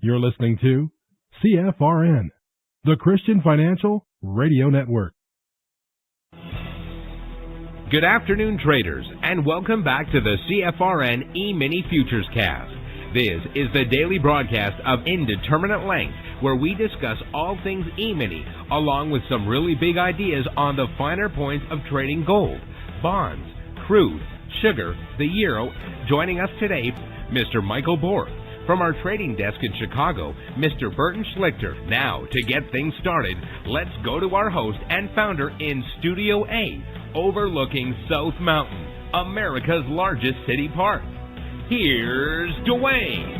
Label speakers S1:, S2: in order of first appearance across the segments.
S1: You're listening to CFRN, the Christian Financial Radio Network.
S2: Good afternoon, traders, and welcome back to the CFRN E-Mini Futures Cast. This is the daily broadcast of Indeterminate Length, where we discuss all things E-Mini, along with some really big ideas on the finer points of trading gold, bonds, crude, sugar, the euro. Joining us today, Mr. Michael Borg. From our trading desk in Chicago, Mr. Burton Schlichter. Now, to get things started, let's go to our host and founder in Studio A, overlooking South Mountain, America's largest city park. Here's Dwayne.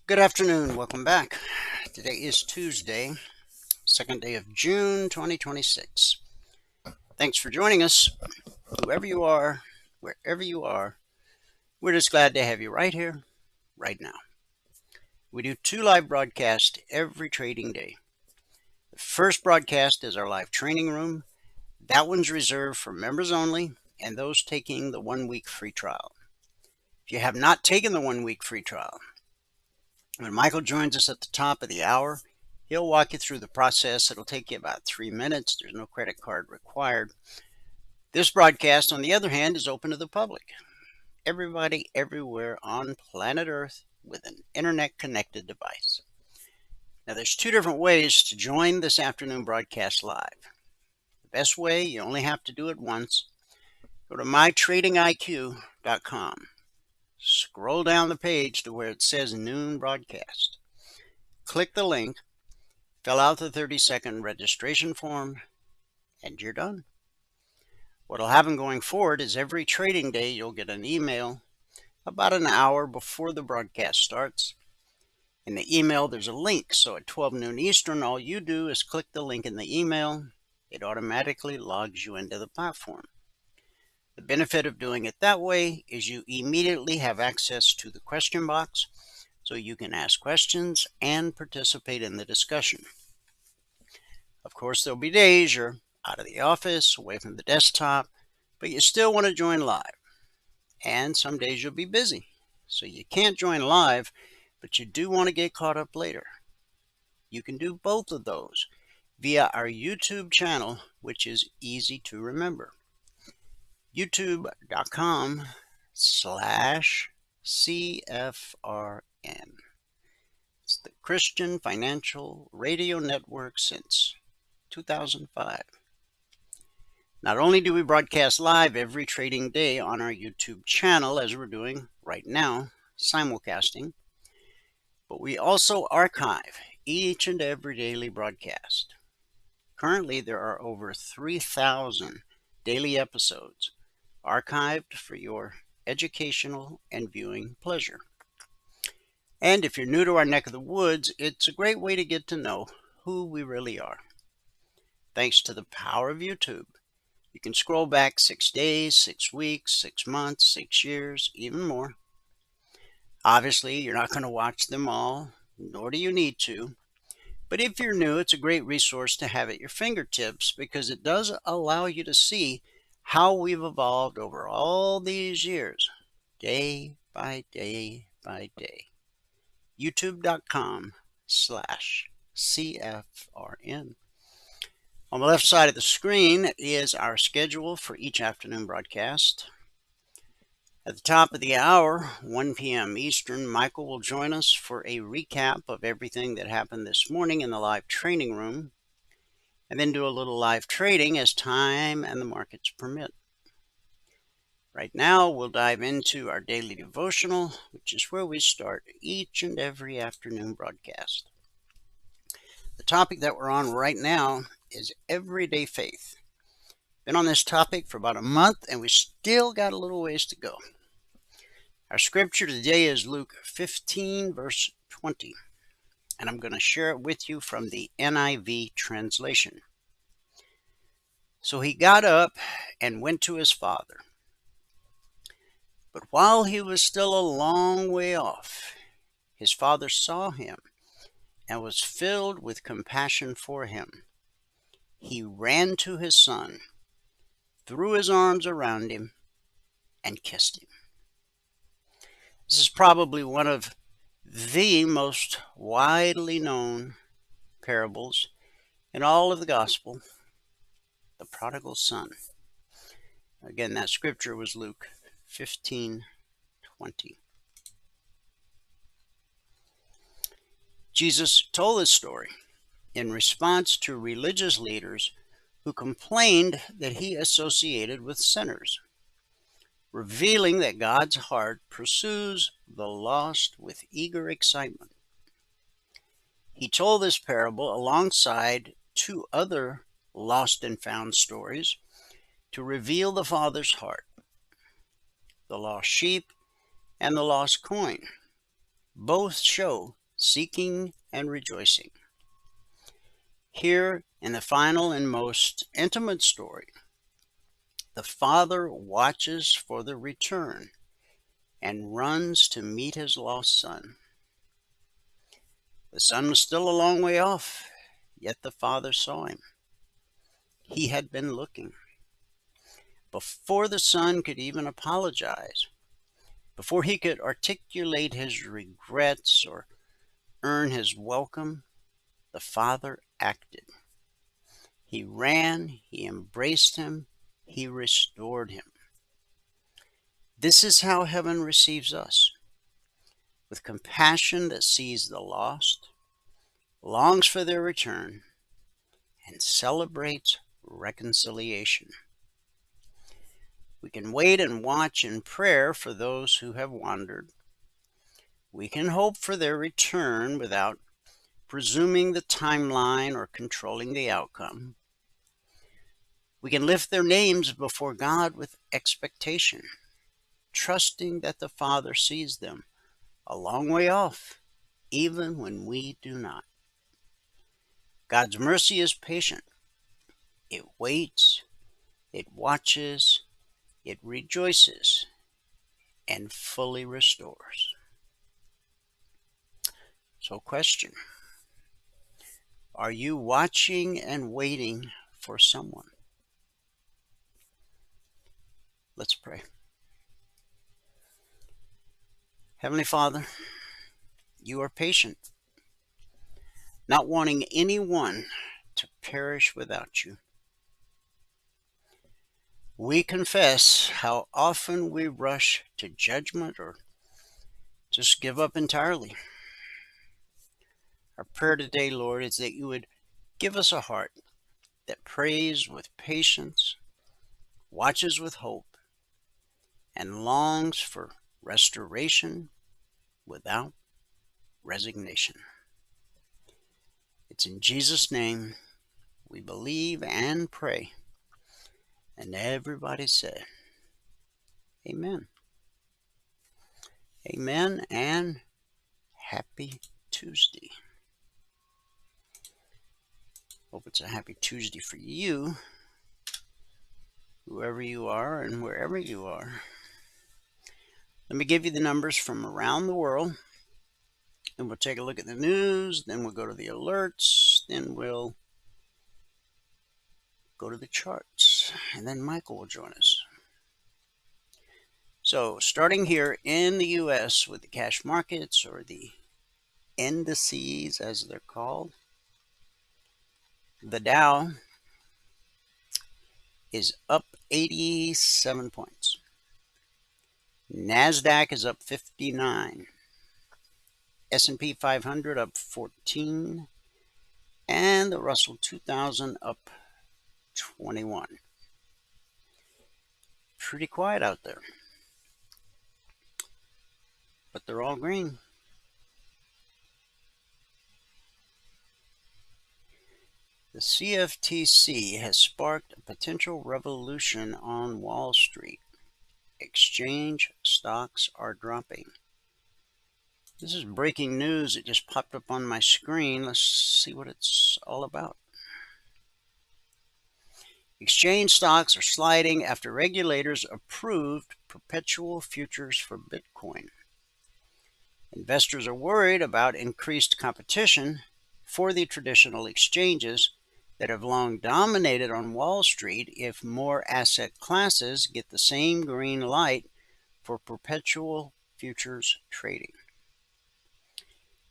S3: Good afternoon. Welcome back. Today is Tuesday, 2nd day of June, 2026. Thanks for joining us. Whoever you are, wherever you are, we're just glad to have you right here, right now. We do 2 live broadcasts every trading day. The first broadcast is our live training room. That one's reserved for members only and those taking the 1-week free trial. If you have not taken the 1-week free trial, when Michael joins us at the top of the hour, he'll walk you through the process. It'll take you about 3 minutes. There's no credit card required. This broadcast, on the other hand, is open to the public. Everybody, everywhere on planet Earth with an internet-connected device. Now, there's 2 different ways to join this afternoon broadcast live. The best way, you only have to do it once. Go to mytradingiq.com. Scroll down the page to where it says Noon Broadcast. Click the link, fill out the 30-second registration form, and you're done. What'll happen going forward is every trading day you'll get an email about an hour before the broadcast starts. In the email there's a link, so at 12 noon Eastern all you do is click the link in the email. It automatically logs you into the platform. The benefit of doing it that way is you immediately have access to the question box, so you can ask questions and participate in the discussion. Of course, there'll be days you're out of the office, away from the desktop, but you still want to join live. And some days you'll be busy, so you can't join live, but you do want to get caught up later. You can do both of those via our YouTube channel, which is easy to remember. youtube.com/CFRN. It's the Christian Financial Radio Network since 2005. Not only do we broadcast live every trading day on our YouTube channel, as we're doing right now, simulcasting, but we also archive each and every daily broadcast. Currently, there are over 3,000 daily episodes archived for your educational and viewing pleasure. And if you're new to our neck of the woods, it's a great way to get to know who we really are. Thanks to the power of YouTube, you can scroll back 6 days, 6 weeks, 6 months, 6 years, even more. Obviously, you're not going to watch them all, nor do you need to, But if you're new, it's a great resource to have at your fingertips because it does allow you to see how we've evolved over all these years, day by day by day. youtube.com/CFRN. On the left side of the screen is our schedule for each afternoon broadcast. At the top of the hour, 1 p.m. Eastern, Michael will join us for a recap of everything that happened this morning in the live training room, and then do a little live trading as time and the markets permit. Right now, we'll dive into our daily devotional, which is where we start each and every afternoon broadcast. The topic that we're on right now is everyday faith. Been on this topic for about a month, and we still got a little ways to go. Our scripture today is Luke 15, verse 20, and I'm going to share it with you from the NIV translation. So he got up and went to his father. But while he was still a long way off, his father saw him and was filled with compassion for him. He ran to his son, threw his arms around him, and kissed him. This is probably one of the most widely known parables in all of the gospel, the prodigal son. Again, that scripture was Luke 15:20. Jesus told this story in response to religious leaders who complained that he associated with sinners, revealing that God's heart pursues the lost with eager excitement. He told this parable alongside two other lost and found stories to reveal the Father's heart: the lost sheep and the lost coin. Both show seeking and rejoicing. Here, in the final and most intimate story, the Father watches for the return and runs to meet his lost son. The son was still a long way off, yet the Father saw him. He had been looking. Before the son could even apologize, before he could articulate his regrets or earn his welcome, the Father acted. He ran, he embraced him, he restored him. This is how heaven receives us, with compassion that sees the lost, longs for their return, and celebrates reconciliation. We can wait and watch in prayer for those who have wandered. We can hope for their return without presuming the timeline or controlling the outcome. We can lift their names before God with expectation, trusting that the Father sees them a long way off, even when we do not. God's mercy is patient. It waits, it watches, it rejoices, and fully restores. So, question: are you watching and waiting for someone? Let's pray. Heavenly Father, you are patient, not wanting anyone to perish without you. We confess how often we rush to judgment or just give up entirely. Our prayer today, Lord, is that you would give us a heart that prays with patience, watches with hope, and longs for restoration without resignation. It's in Jesus' name we believe and pray. And everybody said, amen. Amen, and happy Tuesday. Hope it's a happy Tuesday for you, whoever you are and wherever you are. Let me give you the numbers from around the world. Then we'll take a look at the news. Then we'll go to the alerts. Then we'll go to the charts. And then Michael will join us. So starting here in the U.S. with the cash markets, or the indices as they're called, the Dow is up 87 points. NASDAQ is up 59. S&P 500 up 14. And the Russell 2000 up 21. Pretty quiet out there. But they're all green. The CFTC has sparked a potential revolution on Wall Street. Exchange stocks are dropping. This is breaking news. It just popped up on my screen. Let's see what it's all about. Exchange stocks are sliding after regulators approved perpetual futures for Bitcoin. Investors are worried about increased competition for the traditional exchanges that have long dominated on Wall Street if more asset classes get the same green light for perpetual futures trading.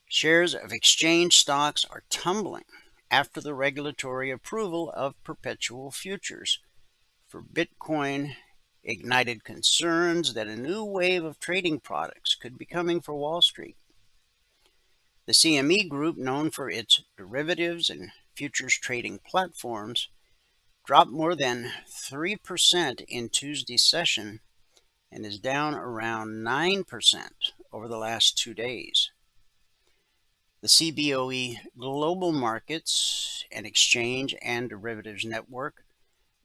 S3: Shares of exchange stocks are tumbling after the regulatory approval of perpetual futures for Bitcoin ignited concerns that a new wave of trading products could be coming for Wall Street. The CME Group, known for its derivatives and futures trading platforms, dropped more than 3% in Tuesday's session and is down around 9% over the last 2 days. The CBOE Global Markets and Exchange and Derivatives Network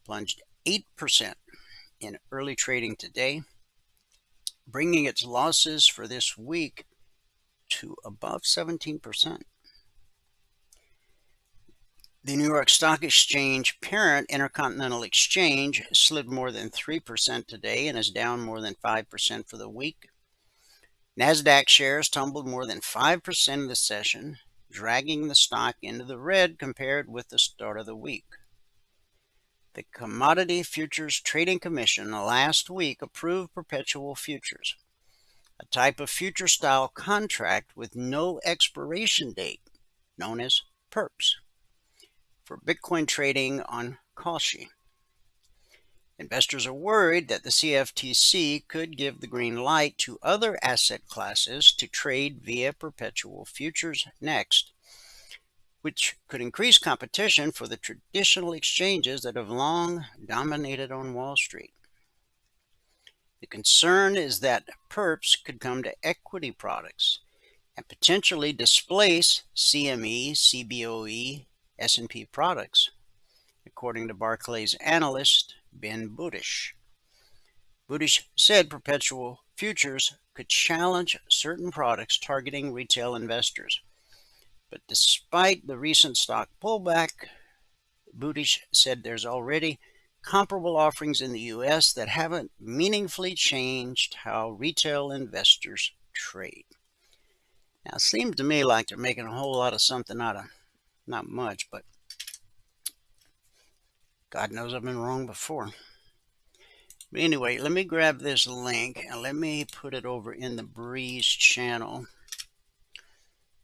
S3: plunged 8% in early trading today, bringing its losses for this week to above 17%. The New York Stock Exchange parent Intercontinental Exchange slid more than 3% today and is down more than 5% for the week. NASDAQ shares tumbled more than 5% in the session, dragging the stock into the red compared with the start of the week. The Commodity Futures Trading Commission last week approved perpetual futures, a type of future-style contract with no expiration date, known as perps, for Bitcoin trading on Kalshi. Investors are worried that the CFTC could give the green light to other asset classes to trade via perpetual futures next, which could increase competition for the traditional exchanges that have long dominated on Wall Street. The concern is that perps could come to equity products and potentially displace CME, CBOE, S&P products, according to Barclays analyst Ben Budish. Budish said perpetual futures could challenge certain products targeting retail investors. But despite the recent stock pullback, Budish said there's already comparable offerings in the U.S. that haven't meaningfully changed how retail investors trade. Now, it seems to me like they're making a whole lot of something out of not much, but God knows I've been wrong before. But anyway, let me grab this link and let me put it over in the Breeze channel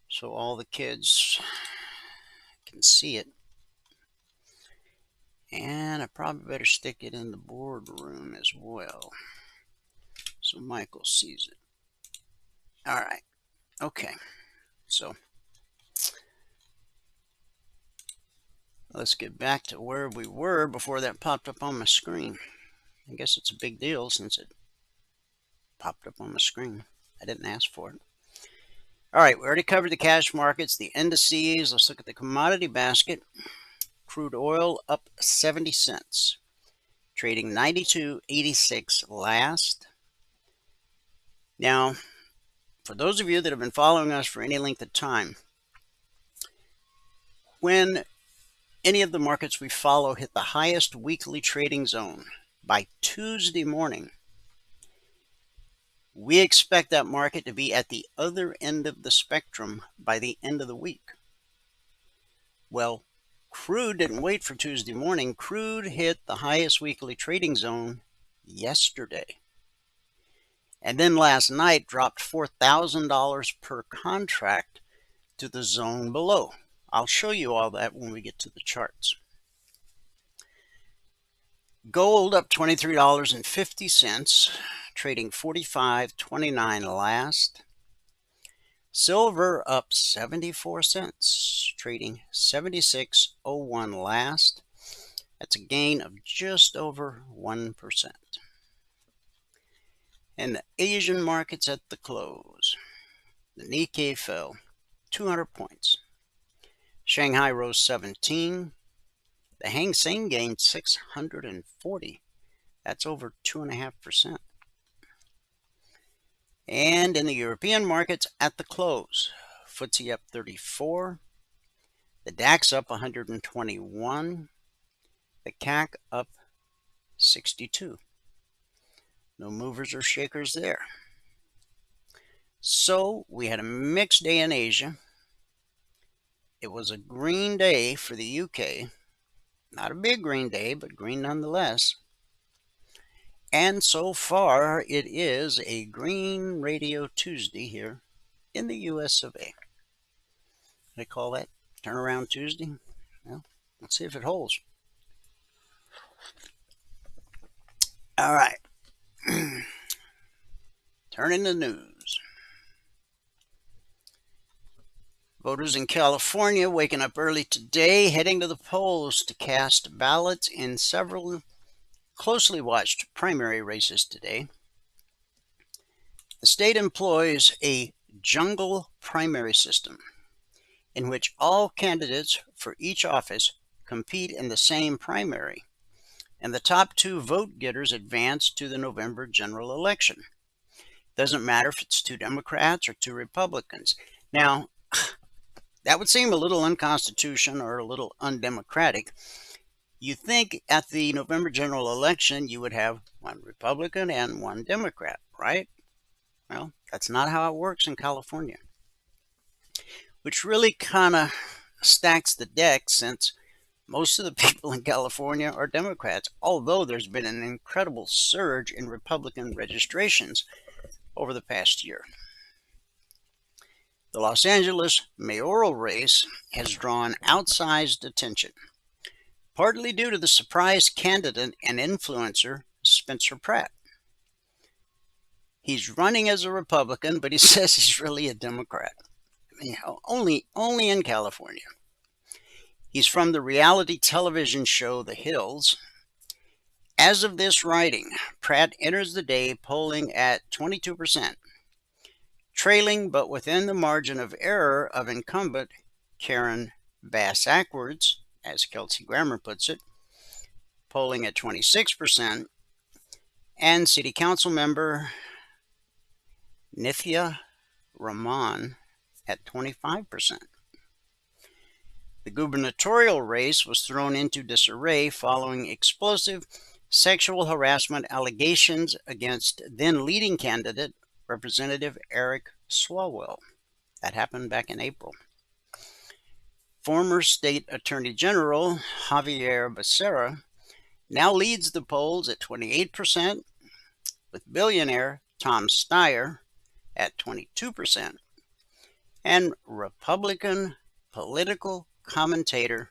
S3: so all the kids can see it. And I probably better stick it in the boardroom as well so Michael sees it. All right. Okay. So let's get back to where we were before that popped up on my screen. I guess it's a big deal since it popped up on my screen. I didn't ask for it. All right, we already covered the cash markets, the indices. Let's look at the commodity basket. Crude oil up 70 cents, trading 92.86 last. Now, for those of you that have been following us for any length of time, when any of the markets we follow hit the highest weekly trading zone by Tuesday morning, We expect that market to be at the other end of the spectrum by the end of the week. Well, crude didn't wait for Tuesday morning. Crude hit the highest weekly trading zone yesterday. And then last night dropped $4,000 per contract to the zone below. I'll show you all that when we get to the charts. Gold up $23.50, trading $45.29 last. Silver up 74 cents, trading $76.01 last. That's a gain of just over 1%. And the Asian markets at the close. The Nikkei fell 200 points. Shanghai rose 17. The Hang Seng gained 640. That's over 2.5%. And in the European markets at the close, FTSE up 34. The DAX up 121. The CAC up 62. No movers or shakers there. So we had a mixed day in Asia. It was a green day for the UK. Not a big green day, but green nonetheless. And so far, it is a green radio Tuesday here in the US of A. They call that Turnaround Tuesday. Well, let's see if it holds. All right. Turning the news. Voters in California waking up early today, heading to the polls to cast ballots in several closely watched primary races today. The state employs a jungle primary system in which all candidates for each office compete in the same primary, and the top two vote getters advance to the November general election. Doesn't matter if it's two Democrats or two Republicans. Now, that would seem a little unconstitutional or a little undemocratic. You think at the November general election you would have one Republican and one Democrat, right? Well, that's not how it works in California, which really kind of stacks the deck since most of the people in California are Democrats, although there's been an incredible surge in Republican registrations over the past year. The Los Angeles mayoral race has drawn outsized attention, partly due to the surprise candidate and influencer, Spencer Pratt. He's running as a Republican, but he says he's really a Democrat. Only in California. He's from the reality television show The Hills. As of this writing, Pratt enters the day polling at 22%, trailing but within the margin of error of incumbent Karen Bass-Ackwards, as Kelsey Grammer puts it, polling at 26%, and City Council member Nithya Raman at 25%. The gubernatorial race was thrown into disarray following explosive sexual harassment allegations against then leading candidate Representative Eric Swalwell. That happened back in April. Former State Attorney General Javier Becerra now leads the polls at 28%, with billionaire Tom Steyer at 22%, and Republican political commentator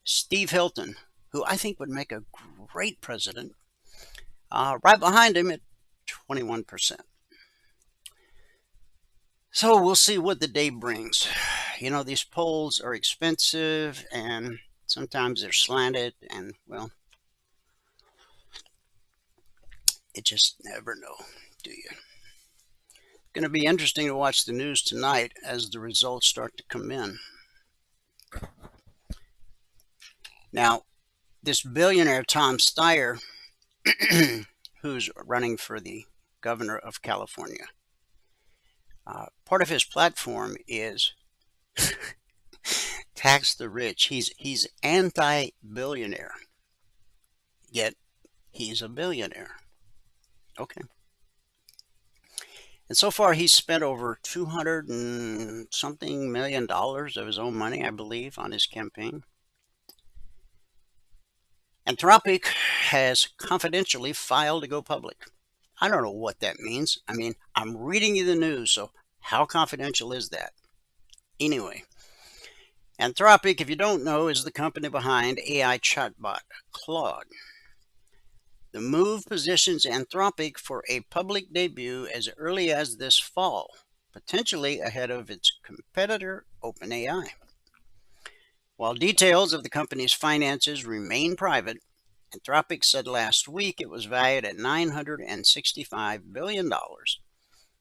S3: Steve Hilton, who I think would make a great president, right behind him at 21%. So we'll see what the day brings. You know, these polls are expensive and sometimes they're slanted, and well, you just never know, do you? It's going to be interesting to watch the news tonight as the results start to come in. Now, this billionaire Tom Steyer, who's running for the governor of California, part of his platform is tax the rich. He's anti-billionaire, yet he's a billionaire. Okay. And so far, he's spent over 200 and something million dollars of his own money, I believe, on his campaign. Anthropic has confidentially filed to go public. I don't know what that means. I mean, I'm reading you the news, so how confidential is that? Anyway, Anthropic, if you don't know, is the company behind AI chatbot Claude. The move positions Anthropic for a public debut as early as this fall, potentially ahead of its competitor OpenAI. While details of the company's finances remain private, Anthropic said last week it was valued at $965 billion,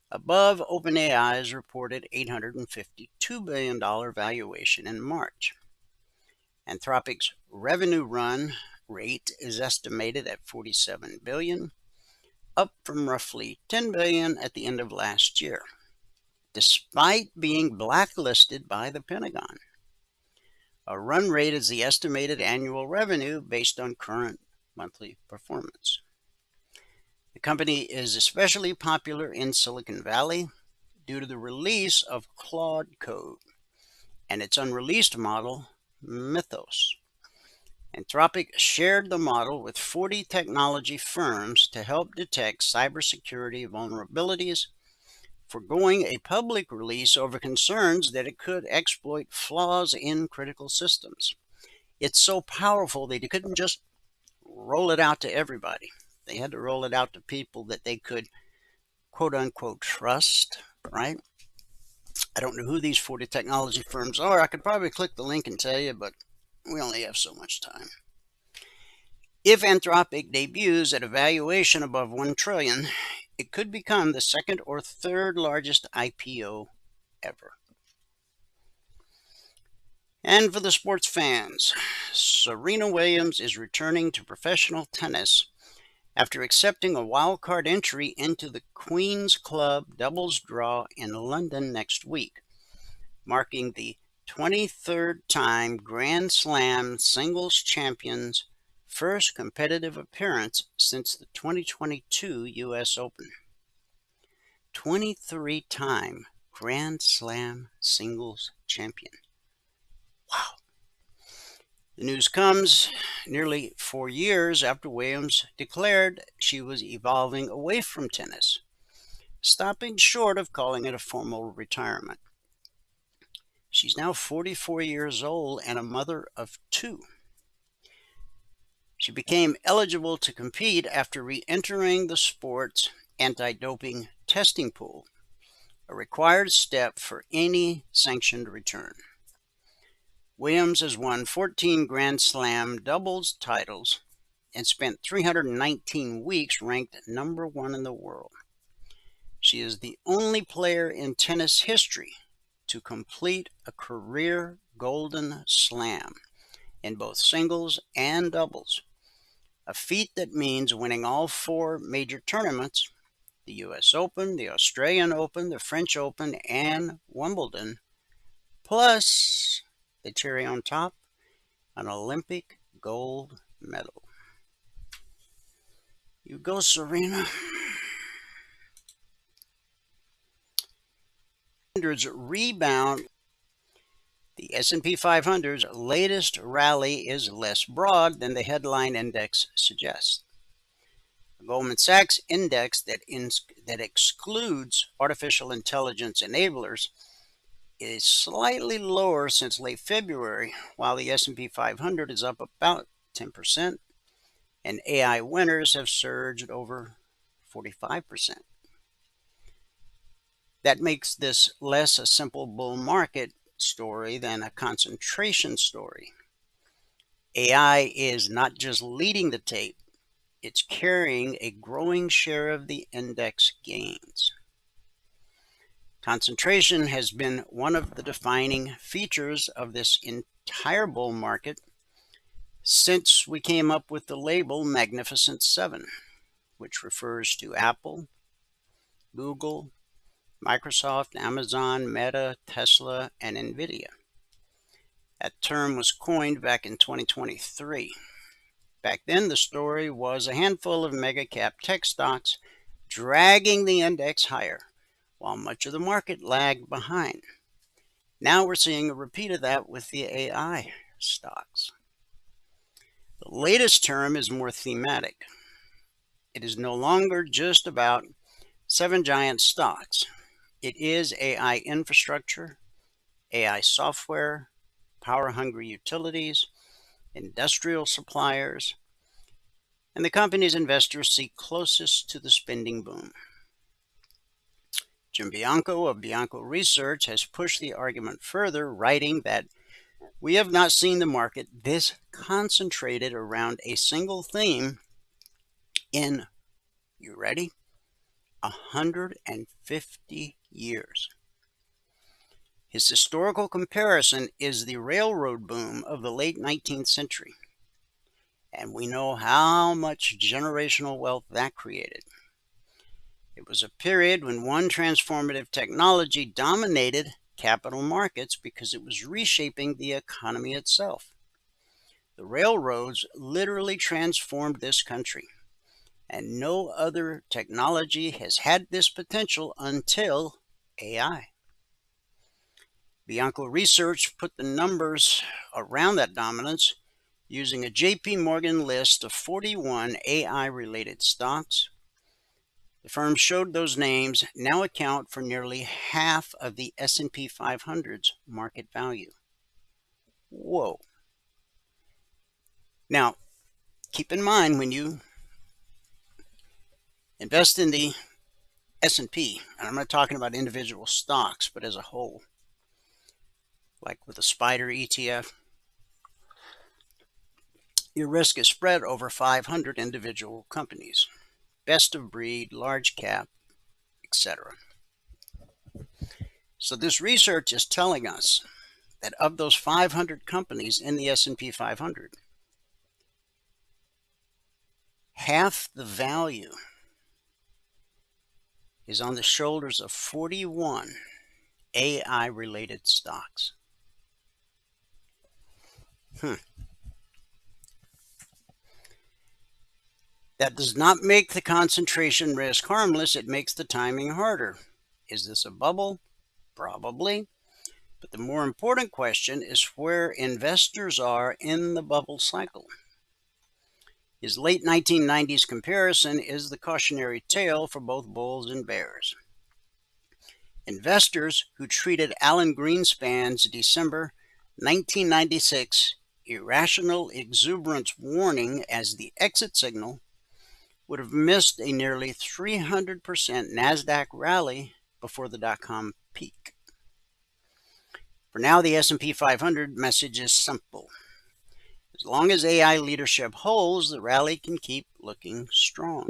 S3: above OpenAI's reported $852 billion valuation in March. Anthropic's revenue run rate is estimated at $47 billion, up from roughly $10 billion at the end of last year, despite being blacklisted by the Pentagon. A run rate is the estimated annual revenue based on current monthly performance. The company is especially popular in Silicon Valley due to the release of Claude Code and its unreleased model, Mythos. Anthropic shared the model with 40 technology firms to help detect cybersecurity vulnerabilities, foregoing a public release over concerns that it could exploit flaws in critical systems. It's so powerful that they couldn't just roll it out to everybody. They had to roll it out to people that they could, quote unquote, trust, right? I don't know who these 40 technology firms are. I could probably click the link and tell you, but we only have so much time. If Anthropic debuts at a valuation above $1 trillion, it could become the second or third largest IPO ever. And for the sports fans, Serena Williams is returning to professional tennis after accepting a wildcard entry into the Queen's Club doubles draw in London next week, marking the 23rd time Grand Slam singles champion's first competitive appearance since the 2022 U.S. Open. 23-time Grand Slam singles champion. Wow. The news comes nearly 4 years after Williams declared she was evolving away from tennis, stopping short of calling it a formal retirement. She's now 44 years old and a mother of 2. She became eligible to compete after re-entering the sport's anti-doping testing pool, a required step for any sanctioned return. Williams has won 14 Grand Slam doubles titles and spent 319 weeks ranked number 1 in the world. She is the only player in tennis history to complete a career Golden Slam in both singles and doubles, a feat that means winning all 4 major tournaments, the US Open, the Australian Open, the French Open, and Wimbledon, plus the cherry on top, an Olympic gold medal. You go, Serena. Rebound. The S&P 500's latest rally is less broad than the headline index suggests. The Goldman Sachs index that excludes artificial intelligence enablers is slightly lower since late February, while the S&P 500 is up about 10%, and AI winners have surged over 45%. That makes this less a simple bull market story than a concentration story. AI is not just leading the tape, it's carrying a growing share of the index gains. Concentration has been one of the defining features of this entire bull market since we came up with the label Magnificent Seven, which refers to Apple, Google, Microsoft, Amazon, Meta, Tesla, and Nvidia. That term was coined back in 2023. Back then, the story was a handful of mega cap tech stocks dragging the index higher, while much of the market lagged behind. Now we're seeing a repeat of that with the AI stocks. The latest term is more thematic. It is no longer just about 7 giant stocks. It is AI infrastructure, AI software, power-hungry utilities, industrial suppliers, and the companies investors see closest to the spending boom. Jim Bianco of Bianco Research has pushed the argument further, writing that we have not seen the market this concentrated around a single theme in, you ready, 150 years. His historical comparison is the railroad boom of the late 19th century, and we know how much generational wealth that created. It was a period when one transformative technology dominated capital markets because it was reshaping the economy itself. The railroads literally transformed this country, and no other technology has had this potential until AI. Bianco Research put the numbers around that dominance using a JP Morgan list of 41 AI-related stocks. The firm showed those names now account for nearly half of the S&P 500's market value. Whoa. Now, keep in mind when you invest in the S&P, and I'm not talking about individual stocks, but as a whole, like with a SPDR ETF, your risk is spread over 500 individual companies, best of breed, large cap, etc. So this research is telling us that of those 500 companies in the S&P 500, half the value is on the shoulders of 41 AI-related stocks. That does not make the concentration risk harmless. It makes the timing harder. Is this a bubble? Probably. But the more important question is where investors are in the bubble cycle. His late 1990s comparison is the cautionary tale for both bulls and bears. Investors who treated Alan Greenspan's December 1996 irrational exuberance warning as the exit signal would have missed a nearly 300% NASDAQ rally before the dot-com peak. For now, the S&P 500 message is simple. As long as AI leadership holds, the rally can keep looking strong.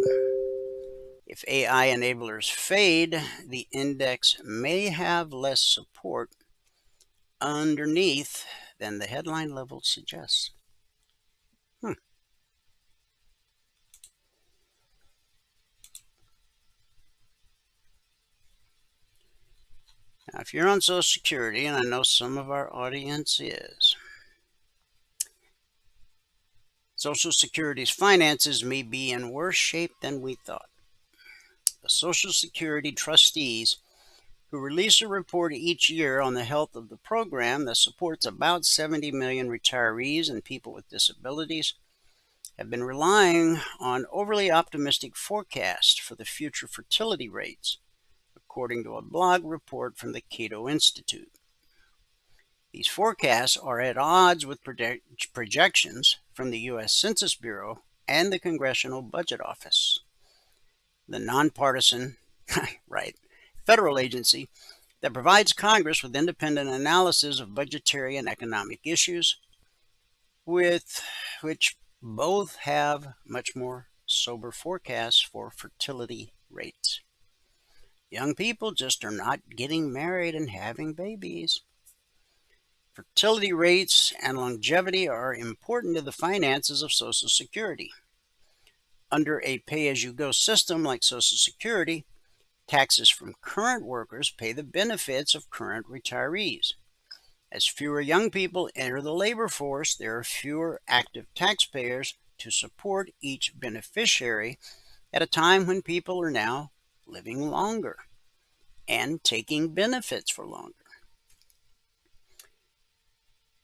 S3: If AI enablers fade, the index may have less support underneath than the headline level suggests. Now, if you're on Social Security, and I know some of our audience is, Social Security's finances may be in worse shape than we thought. The Social Security trustees, who release a report each year on the health of the program that supports about 70 million retirees and people with disabilities, have been relying on overly optimistic forecasts for the future fertility rates, according to a blog report from the Cato Institute. These forecasts are at odds with projections from the U.S. Census Bureau and the Congressional Budget Office, the nonpartisan, federal agency that provides Congress with independent analysis of budgetary and economic issues, with which both have much more sober forecasts for fertility rates. Young people just are not getting married and having babies. Fertility rates and longevity are important to the finances of Social Security. Under a pay-as-you-go system like Social Security, taxes from current workers pay the benefits of current retirees. As fewer young people enter the labor force, there are fewer active taxpayers to support each beneficiary at a time when people are now living longer. and taking benefits for longer.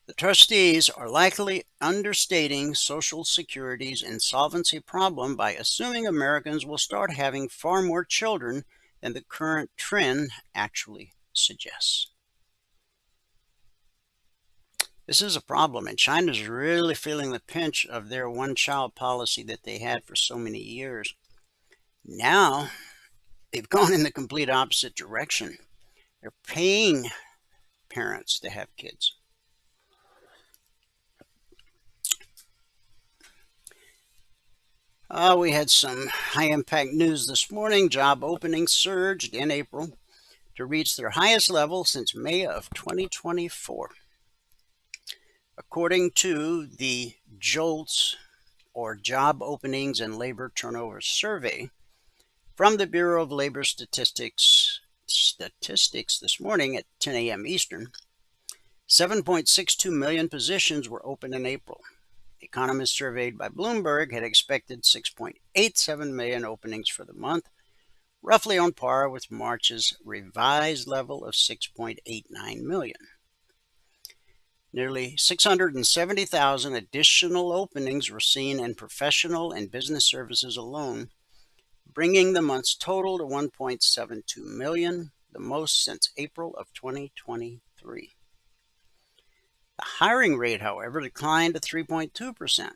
S3: The trustees are likely understating Social Security's insolvency problem by assuming Americans will start having far more children than the current trend actually suggests. This is a problem, and China's really feeling the pinch of their one-child policy that they had for so many years. Now, they've gone in the complete opposite direction. They're paying parents to have kids. We had some high-impact news this morning. Job openings surged in April to reach their highest level since May of 2024. According to the JOLTS, or Job Openings and Labor Turnover Survey, from the Bureau of Labor Statistics this morning at 10 a.m. Eastern, 7.62 million positions were open in April. Economists surveyed by Bloomberg had expected 6.87 million openings for the month, roughly on par with March's revised level of 6.89 million. Nearly 670,000 additional openings were seen in professional and business services alone, bringing the month's total to 1.72 million, the most since April of 2023. The hiring rate, however, declined to 3.2%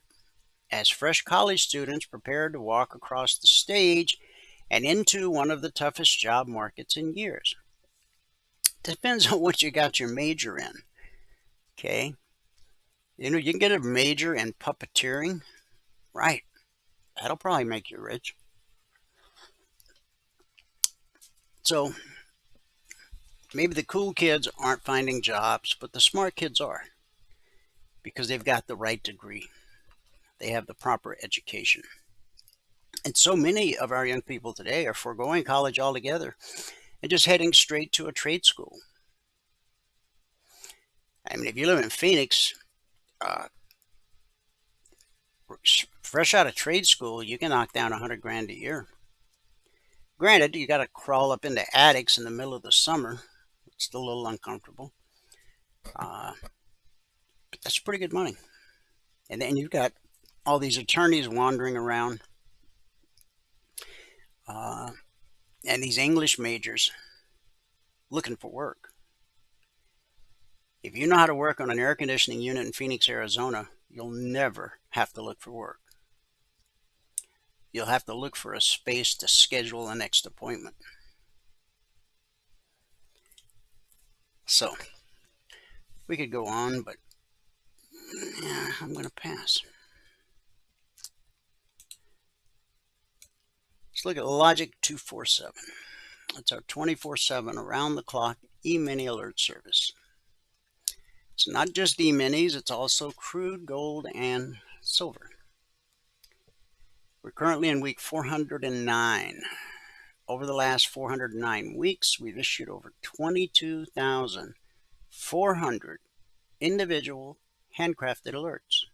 S3: as fresh college students prepared to walk across the stage and into one of the toughest job markets in years. Depends on what you got your major in. Okay, you can get a major in puppeteering, right? That'll probably make you rich. So maybe the cool kids aren't finding jobs, but the smart kids are, because they've got the right degree. They have the proper education. And so many of our young people today are foregoing college altogether and just heading straight to a trade school. I mean, if you live in Phoenix, fresh out of trade school, you can knock down $100,000 a year. Granted, you got to crawl up into attics in the middle of the summer. It's still a little uncomfortable. But that's pretty good money. And then you've got all these attorneys wandering around, and these English majors looking for work. If you know how to work on an air conditioning unit in Phoenix, Arizona, you'll never have to look for work. You'll have to look for a space to schedule the next appointment. So, we could go on, but yeah, I'm going to pass. Let's look at Logic 247. That's our 24/7 around-the-clock E-mini alert service. It's not just E-minis, it's also crude, gold, and silver. We're currently in week 409. Over the last 409 weeks, we've issued over 22,400 individual handcrafted alerts.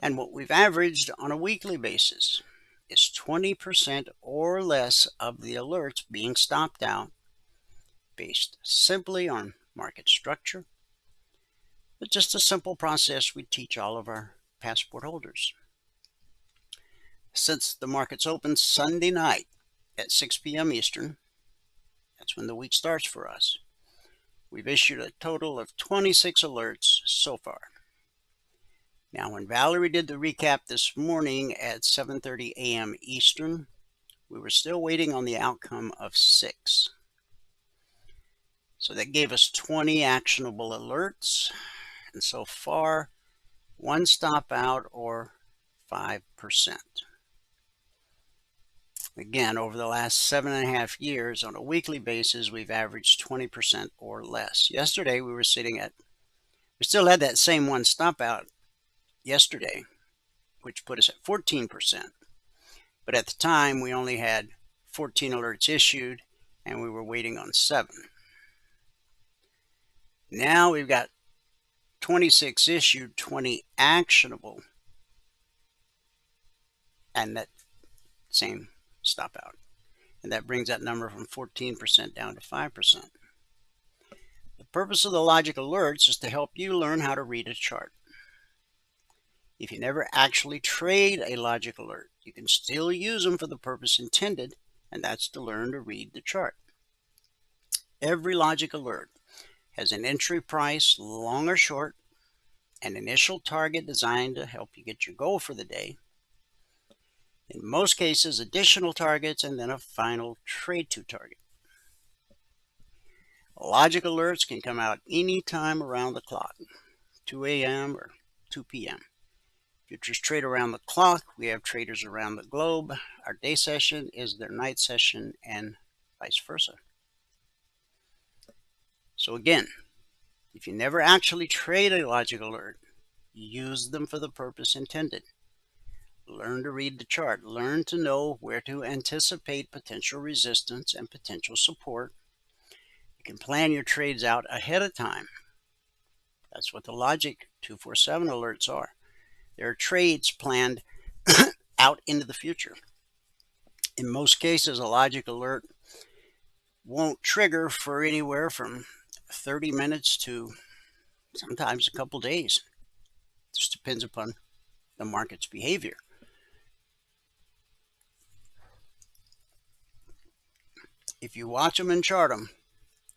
S3: And what we've averaged on a weekly basis is 20% or less of the alerts being stopped out based simply on market structure. But just a simple process we teach all of our passport holders. Since the markets open Sunday night at 6 p.m. Eastern, that's when the week starts for us, we've issued a total of 26 alerts so far. Now, when Valerie did the recap this morning at 7:30 a.m. Eastern, we were still waiting on the outcome of 6. So that gave us 20 actionable alerts, and so far, 1 stop out or 5%. Again, over the last 7.5 years, on a weekly basis, we've averaged 20% or less. Yesterday, we still had that same 1 stop out yesterday, which put us at 14%. But at the time, we only had 14 alerts issued, and we were waiting on 7. Now we've got 26 issued, 20 actionable, and that same stop out. And that brings that number from 14% down to 5%. The purpose of the logic alerts is to help you learn how to read a chart. If you never actually trade a logic alert, you can still use them for the purpose intended, and that's to learn to read the chart. Every logic alert has an entry price, long or short, an initial target designed to help you get your goal for the day. In most cases, additional targets, and then a final trade to target. Logic alerts can come out anytime around the clock, 2 a.m. or 2 p.m. Futures trade around the clock. We have traders around the globe. Our day session is their night session, and vice versa. So again, if you never actually trade a logic alert, use them for the purpose intended. Learn to read the chart. Learn to know where to anticipate potential resistance and potential support. You can plan your trades out ahead of time. That's what the Logic 247 alerts are. There are trades planned out into the future. In most cases, a logic alert won't trigger for anywhere from 30 minutes to sometimes a couple days. Just depends upon the market's behavior. If you watch them and chart them,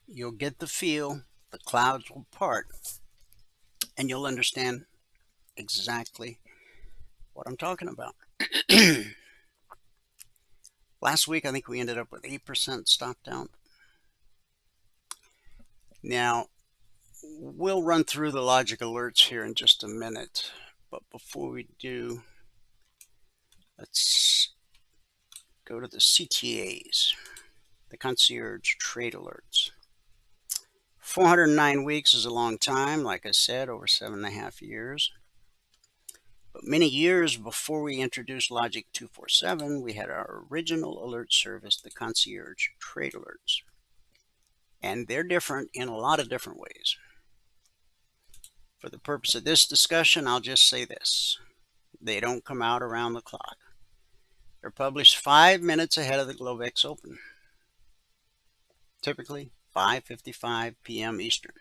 S3: you'll get the feel, the clouds will part, and you'll understand exactly what I'm talking about. Last week, I think we ended up with 8% stop down. Now, we'll run through the logic alerts here in just a minute, but before we do, let's go to the CTAs, the concierge trade alerts. 409 weeks is a long time, like I said, over 7.5 years. But many years before we introduced Logic 247, we had our original alert service, the concierge trade alerts. And they're different in a lot of different ways. For the purpose of this discussion, I'll just say this. They don't come out around the clock. They're published 5 minutes ahead of the Globex Open. Typically 5:55 p.m. Eastern.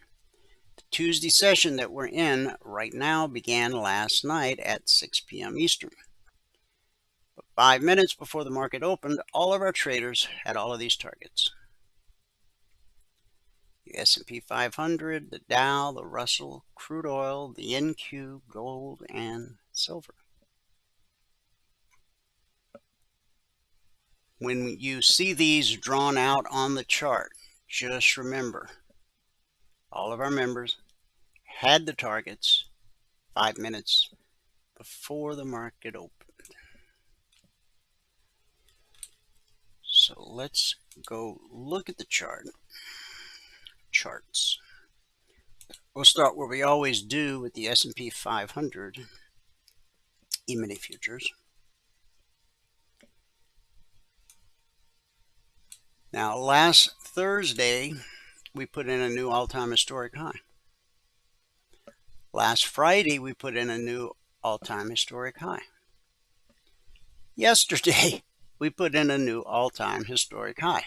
S3: The Tuesday session that we're in right now began last night at 6 p.m. Eastern. But 5 minutes before the market opened, all of our traders had all of these targets. The S&P 500, the Dow, the Russell, crude oil, the NQ, gold, and silver. When you see these drawn out on the chart, just remember, all of our members had the targets 5 minutes before the market opened. So let's go look at the charts. We'll start where we always do with the S&P 500 Emini futures. Now, last Thursday, we put in a new all-time historic high. Last Friday, we put in a new all-time historic high. Yesterday, we put in a new all-time historic high.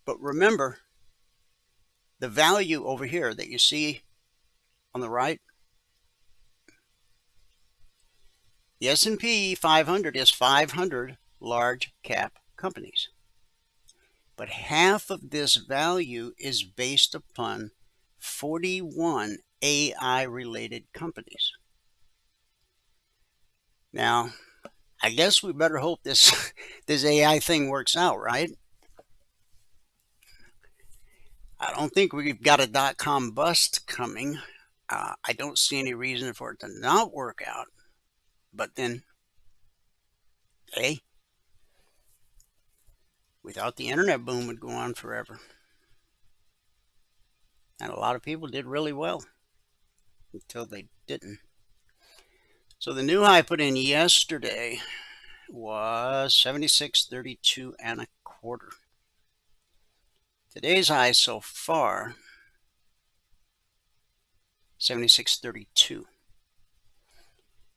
S3: But remember, the value over here that you see on the right, the S&P 500 is 500 large cap companies. But half of this value is based upon 41 AI-related companies. Now, I guess we better hope this AI thing works out, right? I don't think we've got a dot-com bust coming. I don't see any reason for it to not work out. But then, hey, we thought the internet boom would go on forever. And a lot of people did really well until they didn't. So the new high put in yesterday was 76.32 and a quarter. Today's high so far, 76.32.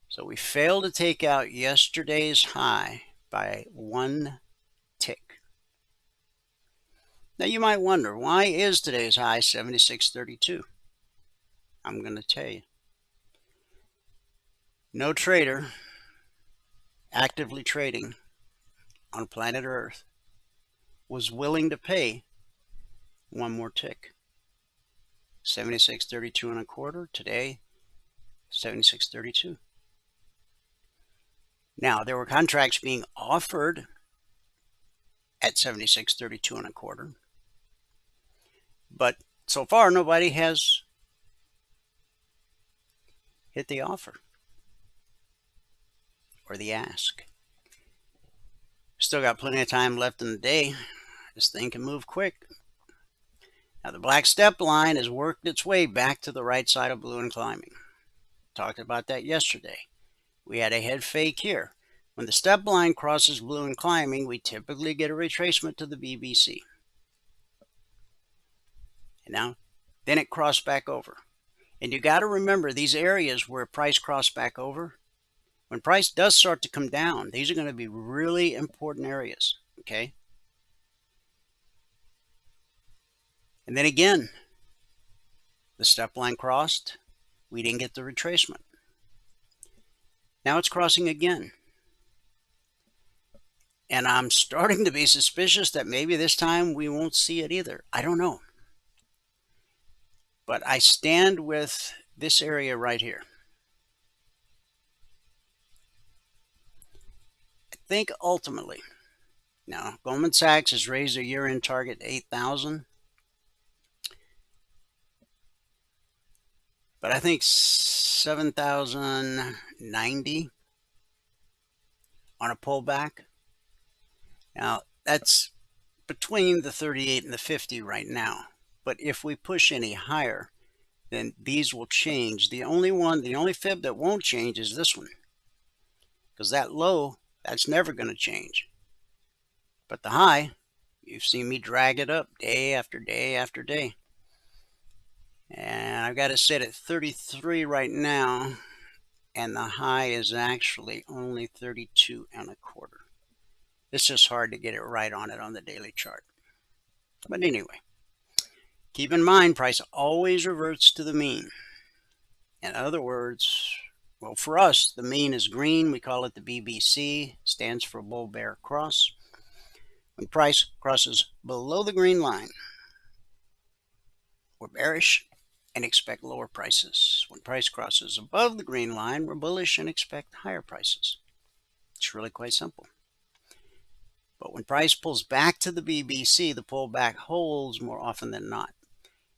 S3: So we failed to take out yesterday's high by 1 tick. Now you might wonder, why is today's high 76.32? I'm going to tell you. No trader actively trading on planet Earth was willing to pay one more tick. 76.32 and a quarter. Today, 76.32. Now, there were contracts being offered at 76.32 and a quarter, but so far nobody has hit the offer or the ask. Still got plenty of time left in the day. This thing can move quick. Now, the black step line has worked its way back to the right side of blue and climbing. Talked about that yesterday. We had a head fake here. When the step line crosses blue and climbing, we typically get a retracement to the BBC. And now, then it crossed back over. And you got to remember these areas where price crossed back over, when price does start to come down, these are going to be really important areas, okay? And then again, the step line crossed. We didn't get the retracement. Now it's crossing again. And I'm starting to be suspicious that maybe this time we won't see it either. I don't know. But I stand with this area right here. I think ultimately, now Goldman Sachs has raised their year-end target to 8,000. But I think 7,090 on a pullback. Now, that's between the 38 and the 50 right now. But if we push any higher, then these will change. The only fib that won't change is this one. Because that low, that's never going to change. But the high, you've seen me drag it up day after day after day. And I've got it set at 33 right now. And the high is actually only 32 and a quarter. It's just hard to get it right on it on the daily chart. But anyway, keep in mind, price always reverts to the mean. In other words, well, for us, the mean is green. We call it the BBC, stands for bull bear cross. When price crosses below the green line, we're bearish and expect lower prices. When price crosses above the green line, we're bullish and expect higher prices. It's really quite simple. But when price pulls back to the BBC, the pullback holds more often than not.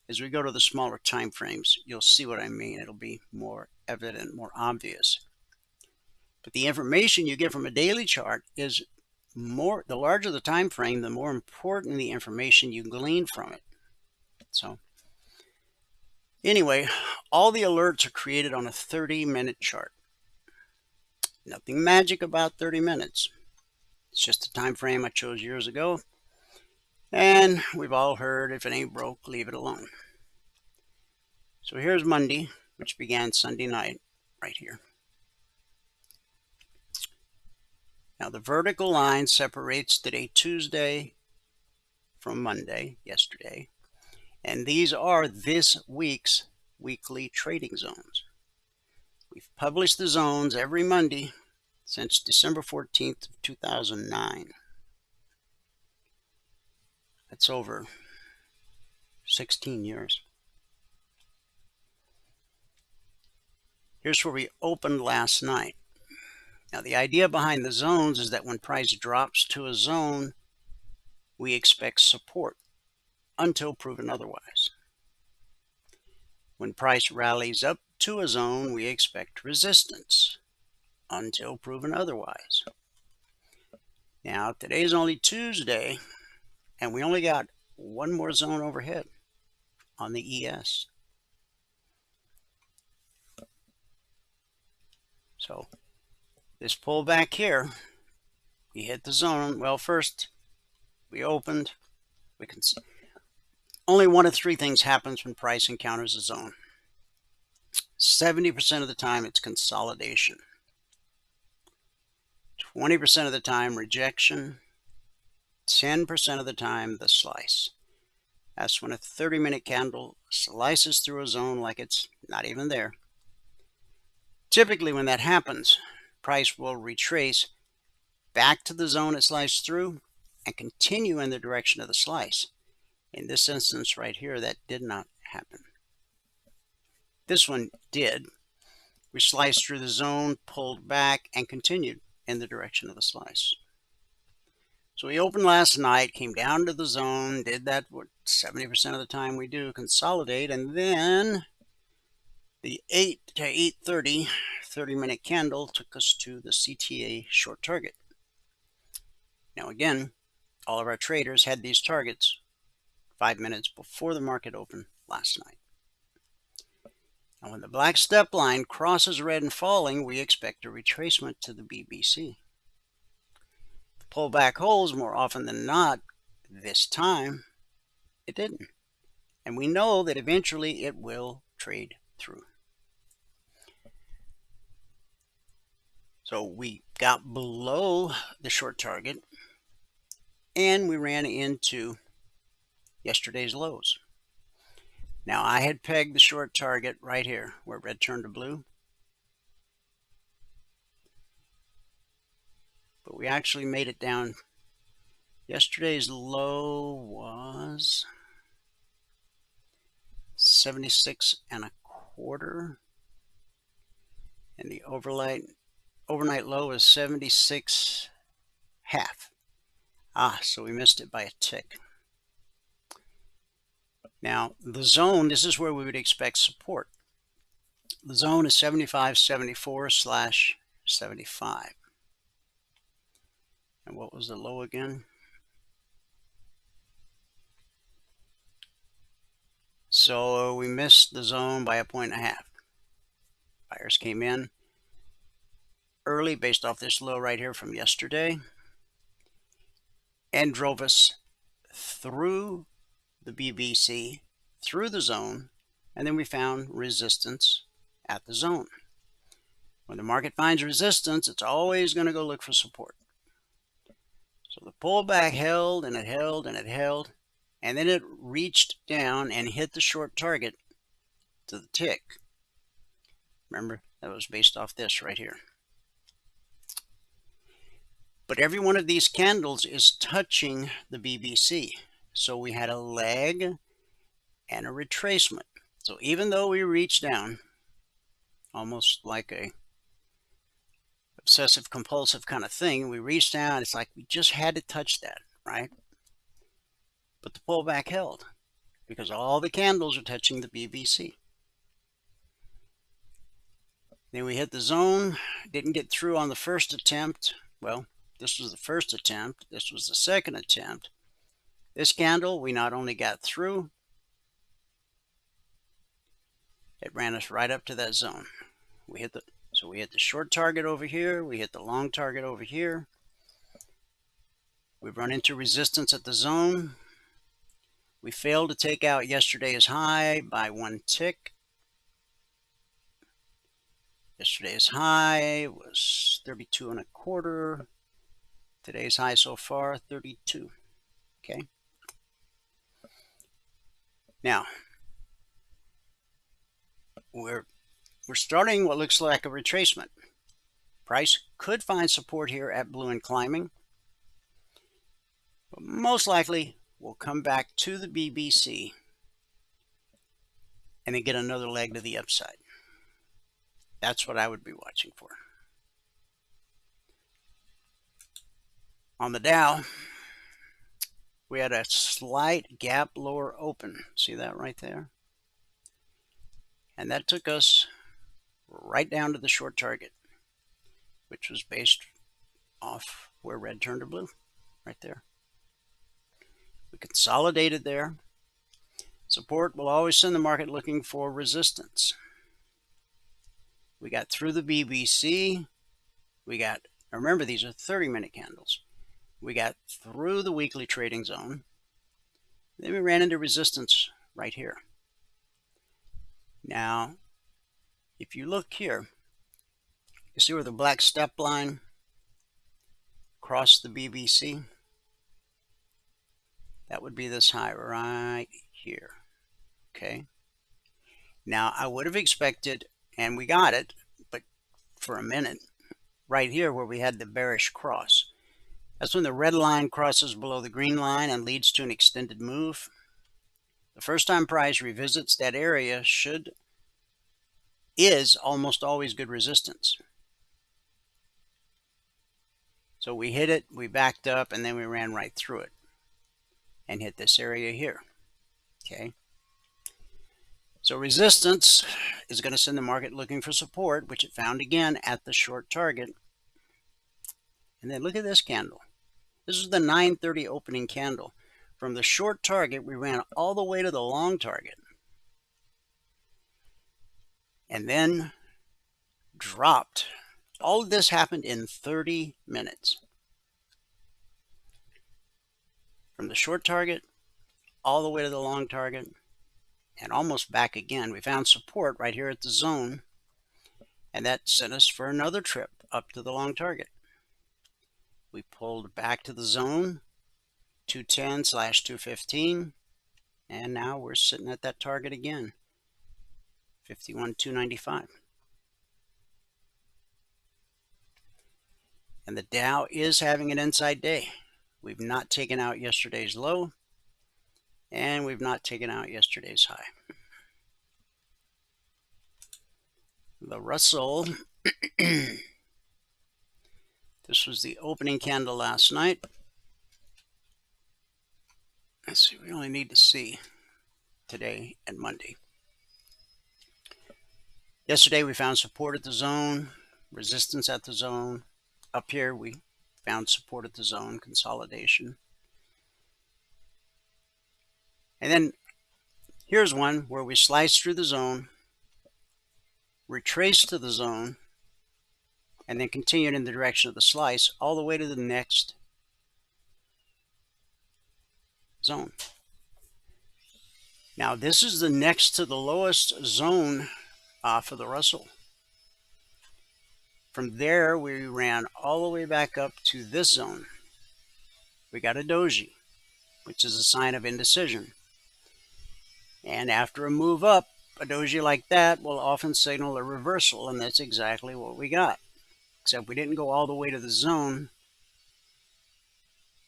S3: As we go to the smaller time frames, you'll see what I mean. It'll be more evident, more obvious. But the information you get from a daily chart is more, the larger the time frame, the more important the information you glean from it. So anyway, all the alerts are created on a 30-minute chart. Nothing magic about 30 minutes. It's just a time frame I chose years ago. And we've all heard, if it ain't broke, leave it alone. So here's Monday, which began Sunday night, right here. Now the vertical line separates today, Tuesday, from Monday, yesterday. And these are this week's weekly trading zones. We've published the zones every Monday since December 14th of 2009. That's over 16 years. Here's where we opened last night. Now the idea behind the zones is that when price drops to a zone, we expect support until proven otherwise. When price rallies up to a zone, we expect resistance until proven otherwise. Now, today's only Tuesday, and we only got one more zone overhead on the ES. So, this pullback here, we hit the zone. Well, first, we opened. We can see only one of three things happens when price encounters a zone. 70% of the time, it's consolidation. 20% of the time, rejection. 10% of the time, the slice. That's when a 30-minute candle slices through a zone like it's not even there. Typically when that happens, price will retrace back to the zone it sliced through and continue in the direction of the slice. In this instance right here, that did not happen. This one did. We sliced through the zone, pulled back, and continued in the direction of the slice. So we opened last night, came down to the zone, did that what 70% of the time we do, consolidate, and then the 8 to 8:30 30-minute candle took us to the CTA short target. Now again, all of our traders had these targets 5 minutes before the market opened last night. And when the black step line crosses red and falling, we expect a retracement to the BBC. The pullback holds more often than not. This time, it didn't. And we know that eventually it will trade through. So we got below the short target and we ran into yesterday's lows. Now I had pegged the short target right here where red turned to blue. But we actually made it down. Yesterday's low was 76.25, and the overnight low is 76.5. So we missed it by a tick. Now the zone, this is where we would expect support. The zone is 75.74/75. And what was the low again? So we missed the zone by 1.5 points. Buyers came in early based off this low right here from yesterday and drove us through the BBC, through the zone, and then we found resistance at the zone. When the market finds resistance, it's always going to go look for support. So the pullback held and it held and it held, and then it reached down and hit the short target to the tick. Remember, that was based off this right here. But every one of these candles is touching the BBC. So we had a leg and a retracement. So even though we reached down, almost like a obsessive compulsive kind of thing, we reached down, it's like we just had to touch that, right? But the pullback held because all the candles are touching the BBC. Then we hit the zone, didn't get through on the first attempt. Well, this was the first attempt, this was the second attempt. This candle, we not only got through, it ran us right up to that zone. So we hit the short target over here, we hit the long target over here. We've run into resistance at the zone. We failed to take out yesterday's high by 1 tick. Yesterday's high was 32.25. Today's high so far, 32. Okay. Now, we're starting what looks like a retracement. Price could find support here at blue and climbing, but most likely we'll come back to the BBC and then get another leg to the upside. That's what I would be watching for. On the Dow, we had a slight gap lower open. See that right there? And that took us right down to the short target, which was based off where red turned to blue, right there. We consolidated there. Support will always send the market looking for resistance. We got through the BBC. Remember, these are 30-minute candles. We got through the weekly trading zone. Then we ran into resistance right here. Now, if you look here, you see where the black step line crossed the BBC? That would be this high right here. Okay. Now, I would have expected, and we got it, but for a minute, right here where we had the bearish cross. That's when the red line crosses below the green line and leads to an extended move. The first time price revisits that area is almost always good resistance. So we hit it, we backed up, and then we ran right through it and hit this area here. Okay. So resistance is going to send the market looking for support, which it found again at the short target. And then look at this candle. This is the 9:30 opening candle. From the short target, we ran all the way to the long target. And then dropped. All of this happened in 30 minutes. From the short target, all the way to the long target, and almost back again. We found support right here at the zone, and that sent us for another trip up to the long target. We pulled back to the zone, 210/215, and now we're sitting at that target again, 51,295. And the Dow is having an inside day. We've not taken out yesterday's low, and we've not taken out yesterday's high. The Russell, this was the opening candle last night. Let's see, we only need to see today and Monday. Yesterday we found support at the zone, resistance at the zone. Up here we found support at the zone, consolidation. And then here's one where we sliced through the zone, retraced to the zone, and then continued in the direction of the slice all the way to the next zone. Now this is the next to the lowest zone for the Russell. From there we ran all the way back up to this zone. We got a doji, which is a sign of indecision. And after a move up, a doji like that will often signal a reversal, and that's exactly what we got. Except we didn't go all the way to the zone.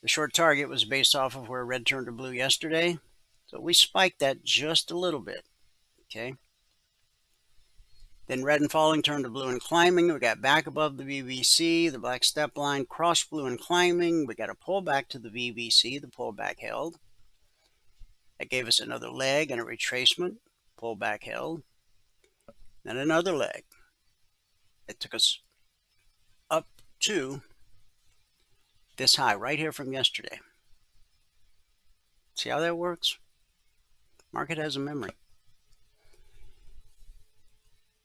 S3: The short target was based off of where red turned to blue yesterday, so we spiked that just a little bit. Okay. Then red and falling turned to blue and climbing. We got back above the VBC, the black step line, crossed blue and climbing. We got a pullback to the VBC, the pullback held. That gave us another leg and a retracement, pullback held. Then another leg. It took us up to this high right here from yesterday. See how that works? Market has a memory.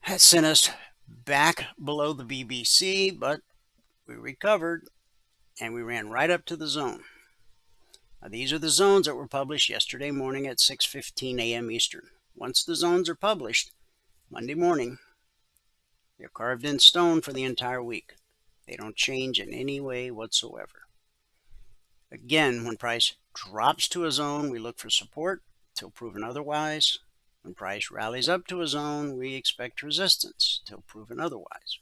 S3: That sent us back below the VBC, but we recovered and we ran right up to the zone. Now, these are the zones that were published yesterday morning at 6:15 a.m. Eastern. Once the zones are published, Monday morning, they're carved in stone for the entire week. They don't change in any way whatsoever. Again, when price drops to a zone, we look for support till proven otherwise. When price rallies up to a zone, we expect resistance till proven otherwise.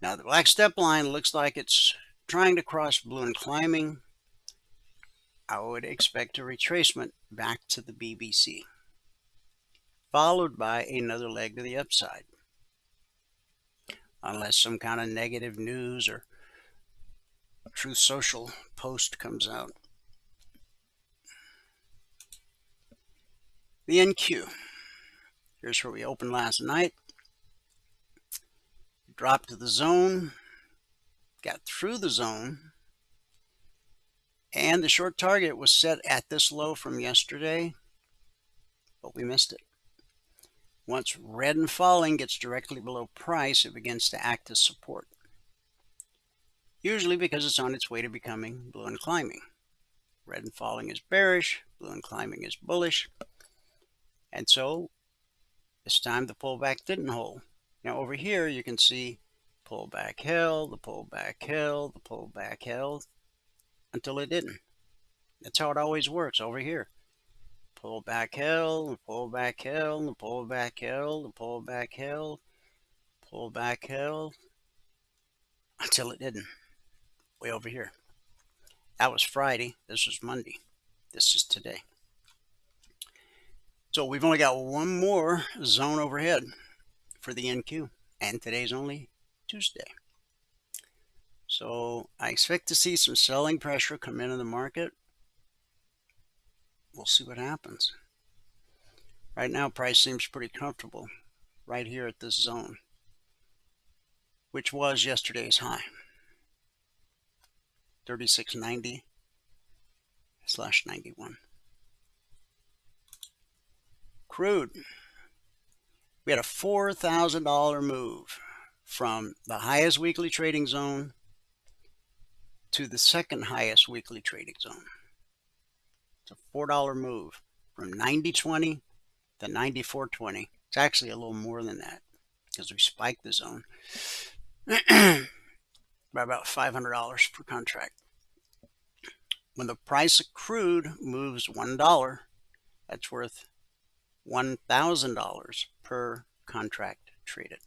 S3: Now the black step line looks like it's trying to cross blue and climbing. I would expect a retracement back to the BBC, followed by another leg to the upside. Unless some kind of negative news or Truth Social post comes out. The NQ. Here's where we opened last night. Dropped to the zone, got through the zone, and the short target was set at this low from yesterday, but we missed it. Once red and falling gets directly below price, it begins to act as support. Usually because it's on its way to becoming blue and climbing. Red and falling is bearish, blue and climbing is bullish. And so this time the pullback didn't hold. Now over here you can see pullback held, the pullback held, the pullback held, until it didn't. That's how it always works over here. pullback held, pullback held, pullback held, pullback held, pullback held, until it didn't. Way over here. That was Friday. This was Monday. This is today. So we've only got one more zone overhead for the NQ, and today's only Tuesday. So I expect to see some selling pressure come into the market. We'll see what happens. Right now, price seems pretty comfortable right here at this zone, which was yesterday's high, 3690/91. Crude. We had a $4,000 move from the highest weekly trading zone to the second highest weekly trading zone. It's a $4 move from 90.20 to 94.20. It's actually a little more than that because we spiked the zone by about $500 per contract. When the price of crude moves $1, that's worth $1,000 per contract traded.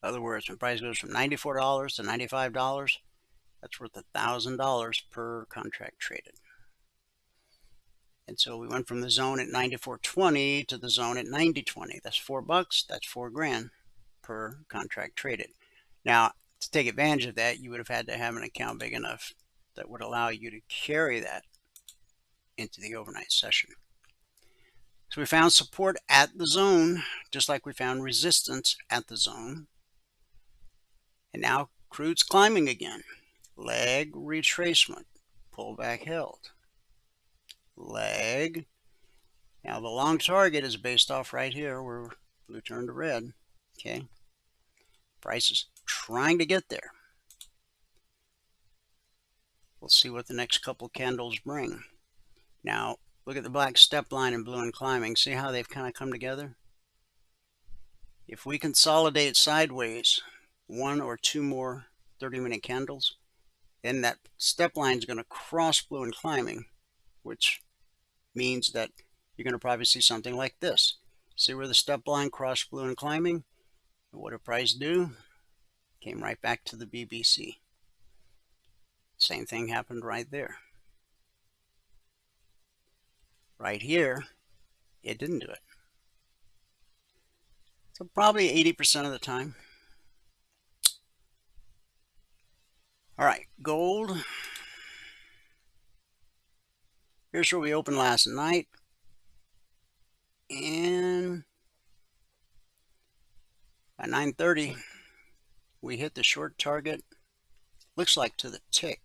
S3: In other words, when the price goes from $94 to $95, that's worth $1,000 per contract traded. And so we went from the zone at 94.20 to the zone at 90.20. That's $4. That's $4,000 per contract traded. Now, to take advantage of that, you would have had to have an account big enough that would allow you to carry that into the overnight session. So we found support at the zone, just like we found resistance at the zone. And now crude's climbing again. Leg retracement, pullback held. Leg. Now the long target is based off right here where blue turned to red. Okay. Price is trying to get there. We'll see what the next couple candles bring. Now, look at the black step line in blue and climbing. See how they've kind of come together? If we consolidate sideways, one or two more 30-minute candles, then that step line is going to cross blue and climbing, which means that you're going to probably see something like this. See where the step line crossed blue and climbing? And what did price do? Came right back to the BBC. Same thing happened right there. Right here, it didn't do it. So probably 80% of the time. All right, gold. Here's where we opened last night. And at 9:30, we hit the short target. Looks like to the tick.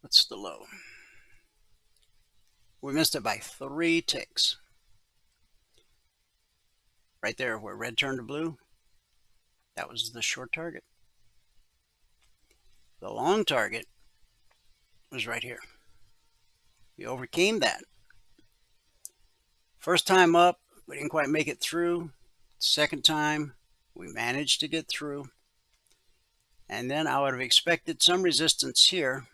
S3: What's the low? We missed it by 3 ticks. Right there where red turned to blue, that was the short target. The long target was right here. We overcame that. First time up, we didn't quite make it through. Second time, we managed to get through. And then I would have expected some resistance here.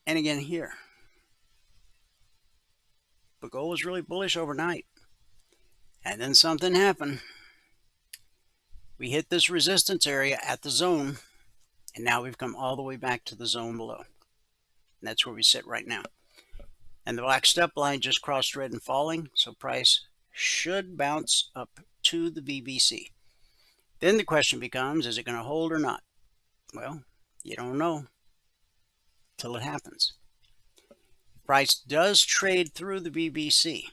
S3: And again here. But gold was really bullish overnight. And then something happened. We hit this resistance area at the zone. And now we've come all the way back to the zone below. And that's where we sit right now. And the black step line just crossed red and falling. So price should bounce up to the BBC. Then the question becomes, is it going to hold or not? Well, you don't know till it happens. Price does trade through the BBC.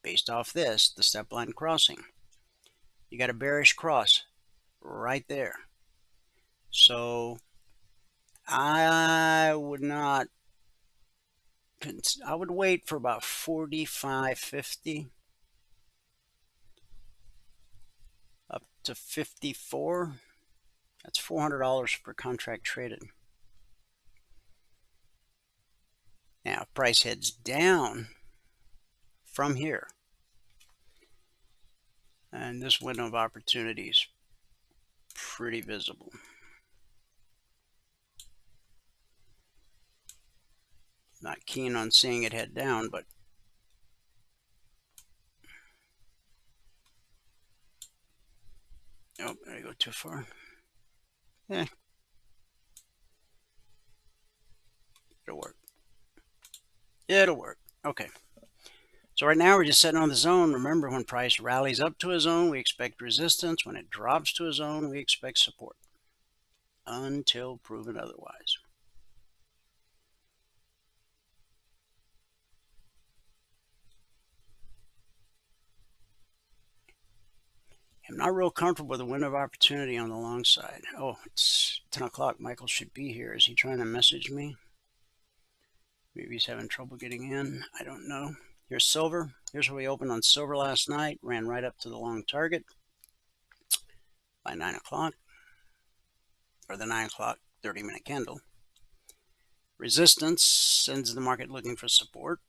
S3: Based off this, the step line crossing. You got a bearish cross right there. So I would wait for about 45.50 up to 54. That's $400 per contract traded. Now, if price heads down from here, And this window of opportunity is pretty visible. Not keen on seeing it head down, but oh, did I go too far? Yeah, it'll work. It'll work. Okay. So right now we're just sitting on the zone. Remember, when price rallies up to a zone, we expect resistance. When it drops to a zone, we expect support until proven otherwise. I'm not real comfortable with the window of opportunity on the long side. Oh, it's 10 o'clock. Michael should be here. Is he trying to message me? Maybe he's having trouble getting in. I don't know. Here's silver. Here's where we opened on silver last night. Ran right up to the long target by 9 o'clock, or the 9 o'clock 30-minute candle. Resistance sends the market looking for support.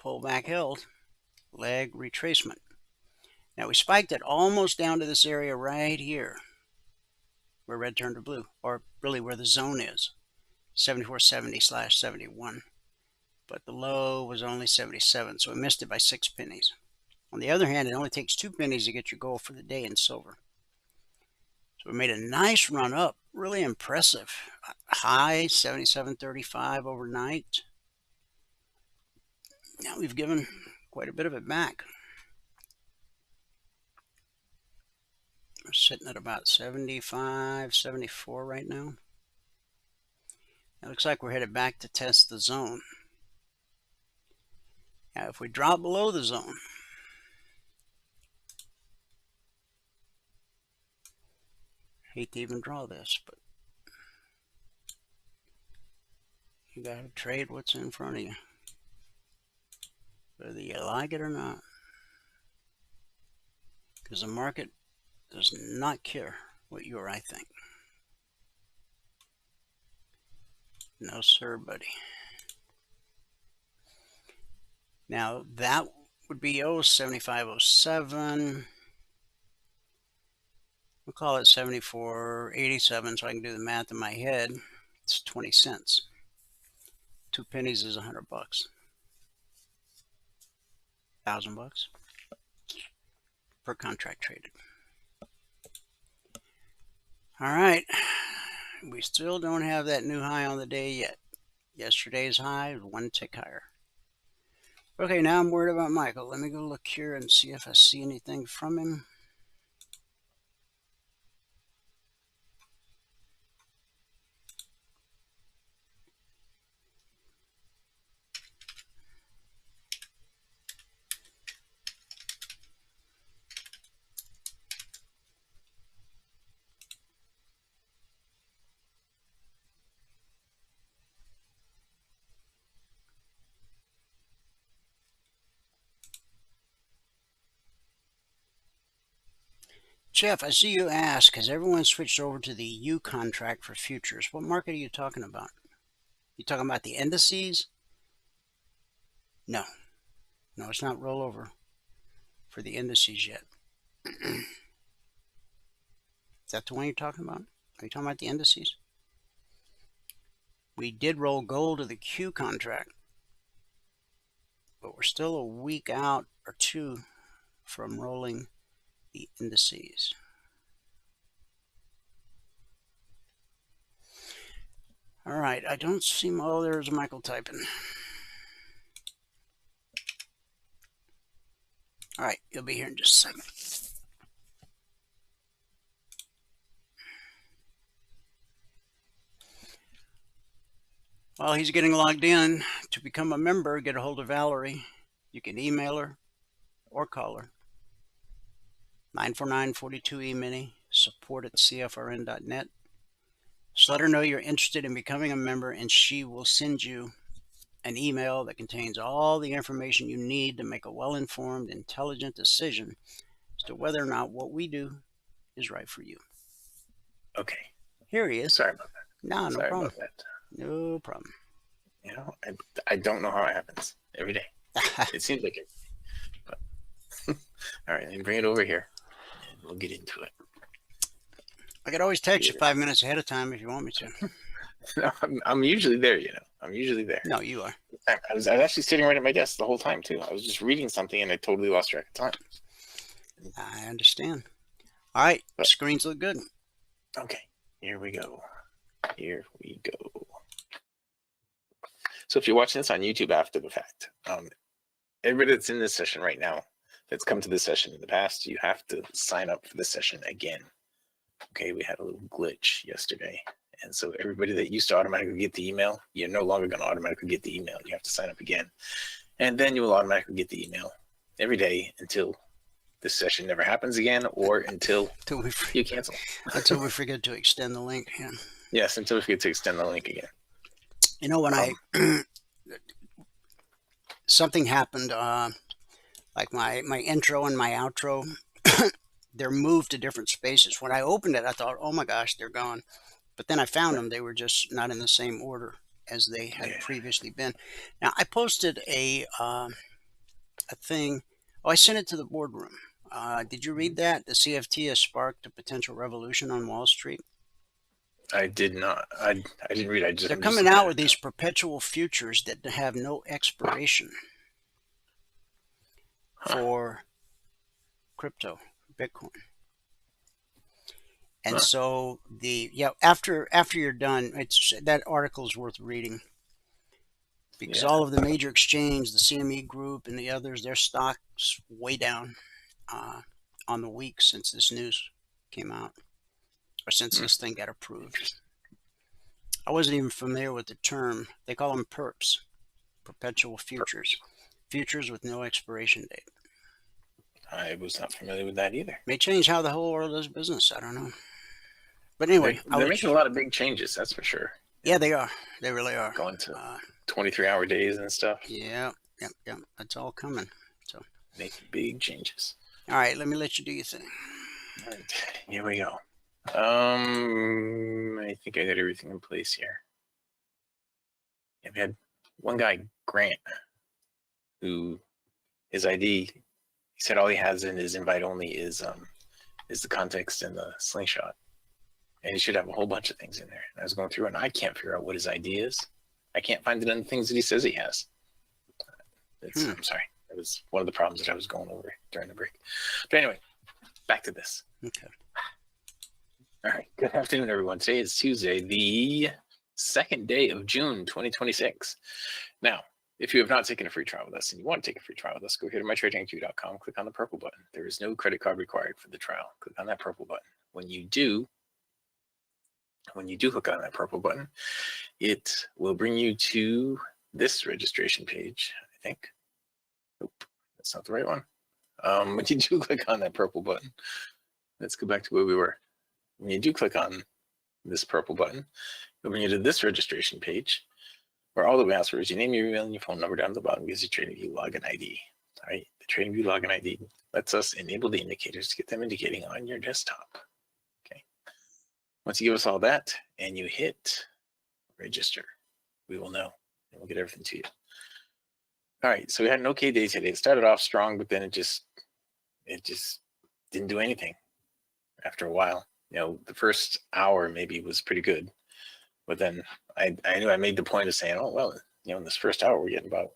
S3: Pullback held. Leg retracement. Now we spiked it almost down to this area right here, where red turned to blue, or really where the zone is, 74.70/71. But the low was only 77, so we missed it by 6 pennies. On the other hand, it only takes 2 pennies to get your goal for the day in silver. So we made a nice run up, really impressive. High 77.35 overnight. Now we've given quite a bit of it back. We're sitting at about 75, 74 right now. It looks like we're headed back to test the zone. Now, if we drop below the zone, hate to even draw this, but you got to trade what's in front of you, whether you like it or not, because the market does not care what you or I think. No, sir, buddy. Now, that would be 75.07. We'll call it 74.87 so I can do the math in my head. It's 20 cents. 2 pennies is $100. $1,000 per contract traded. All right. We still don't have that new high on the day yet. Yesterday's high was 1 tick higher. Okay, now I'm worried about Michael. Let me go look here and see if I see anything from him. Jeff, I see you ask, has everyone switched over to the U contract for futures? What market are you talking about? You talking about the indices? No. No, it's not rollover for the indices yet. Is that the one you're talking about? Are you talking about the indices? We did roll gold to the Q contract, but we're still a week out or two from rolling the indices. All right, I don't see, oh, there's Michael typing. All right, he'll be here in just a second. While he's getting logged in, to become a member, get a hold of Valerie. You can email her or call her. 949-42 Emini, support@cfrn.net. Just let her know you're interested in becoming a member, and she will send you an email that contains all the information you need to make a well-informed, intelligent decision as to whether or not what we do is right for you.
S4: Okay.
S3: Here he is.
S4: Sorry about that.
S3: No problem.
S4: About that.
S3: No problem.
S4: You know, I don't know how it happens every day. It seems like it. But All right, let me bring it over here, and we'll get into it.
S3: I could always text you 5 minutes ahead of time if you want me to.
S4: No, I'm usually there, I'm usually there.
S3: No, you are.
S4: I was actually sitting right at my desk the whole time, too. I was just reading something, and I totally lost track of time.
S3: I understand. All right, screens look good.
S4: Okay, here we go. Here we go. So if you're watching this on YouTube after the fact, everybody that's in this session right now, that's come to this session in the past, you have to sign up for this session again. Okay, we had a little glitch yesterday. And so everybody that used to automatically get the email, you're no longer going to automatically get the email. You have to sign up again. And then you will automatically get the email every day until this session never happens again, or until you cancel.
S3: Until we forget to extend the link. Yeah.
S4: Yes, until we forget to extend the link again.
S3: You know, when something happened, like my intro and my outro, they're moved to different spaces. When I opened it, I thought, oh my gosh, they're gone. But then I found them. They were just not in the same order as they had previously been. Now, I posted a thing. Oh, I sent it to the boardroom. Did you read that? The CFT has sparked a potential revolution on Wall Street.
S4: I did not. I didn't read.
S3: They're coming out with these perpetual futures that have no expiration for crypto, Bitcoin. And so after you're done, that article is worth reading, because all of the major exchanges, the CME Group and the others, their stocks way down on the week since this news came out, or since this thing got approved. I wasn't even familiar with the term. They call them perps, perpetual futures, futures with no expiration date.
S4: I was not familiar with that either.
S3: May change how the whole world does business. I don't know. But anyway,
S4: they're making a lot of big changes, that's for sure.
S3: Yeah, they are. They really are.
S4: Going to 23-hour days and stuff.
S3: Yeah. That's all coming. So
S4: making big changes.
S3: All right, let me let you do your thing.
S4: All right, here we go. I think I got everything in place here. Yeah, we had one guy, Grant, who his ID, he said all he has in his invite only is the context and the slingshot. And he should have a whole bunch of things in there. And I was going through and I can't figure out what his ID is. I can't find it in the things that he says he has. I'm sorry. That was one of the problems that I was going over during the break. But anyway, back to this.
S3: Okay.
S4: All right. Good afternoon, everyone. Today is Tuesday, the 2nd day of June, 2026. Now, if you have not taken a free trial with us and you want to take a free trial with us, go here to mytradingq.com, click on the purple button. There is no credit card required for the trial. Click on that purple button. When you do click on that purple button, it will bring you to this registration page, I think. Nope, that's not the right one. When you do click on that purple button, let's go back to where we were. When you do click on this purple button, it'll bring you to this registration page, where all that we ask for is your name, your email, and your phone number down at the bottom gives you TradingView login ID. All right, the TradingView login ID lets us enable the indicators to get them indicating on your desktop. Okay. Once you give us all that and you hit register, we will know and we'll get everything to you. All right, so we had an okay day today. It started off strong, but then it just didn't do anything after a while. The first hour maybe was pretty good, but then I knew I made the point of saying, oh, well, in this first hour, we're getting about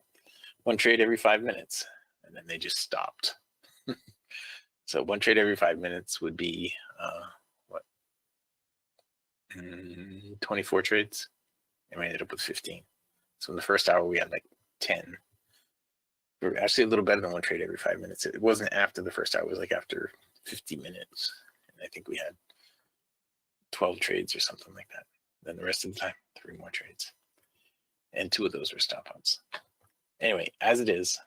S4: one trade every 5 minutes, and then they just stopped. So one trade every 5 minutes would be 24 trades, and we ended up with 15. So in the first hour, we had like 10. We were actually a little better than one trade every 5 minutes. It wasn't after the first hour, it was like after 50 minutes. And I think we had 12 trades or something like that. Then the rest of the time, 3 more trades. And 2 of those were stop outs. Anyway, as it is,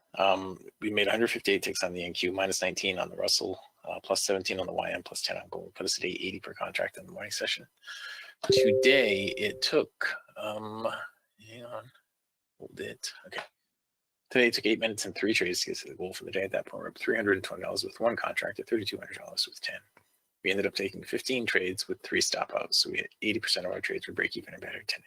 S4: we made 158 ticks on the NQ, minus 19 on the Russell, plus 17 on the YM, plus 10 on gold. Put us at 80 per contract in the morning session. Today, it took, hang on, hold it. Okay. Today, it took 8 minutes and 3 trades to get to the goal for the day. At that point, we're up $320 with 1 contract at $3,200 with 10. We ended up taking 15 trades with 3 stop outs. So we had 80% of our trades were break even or better today.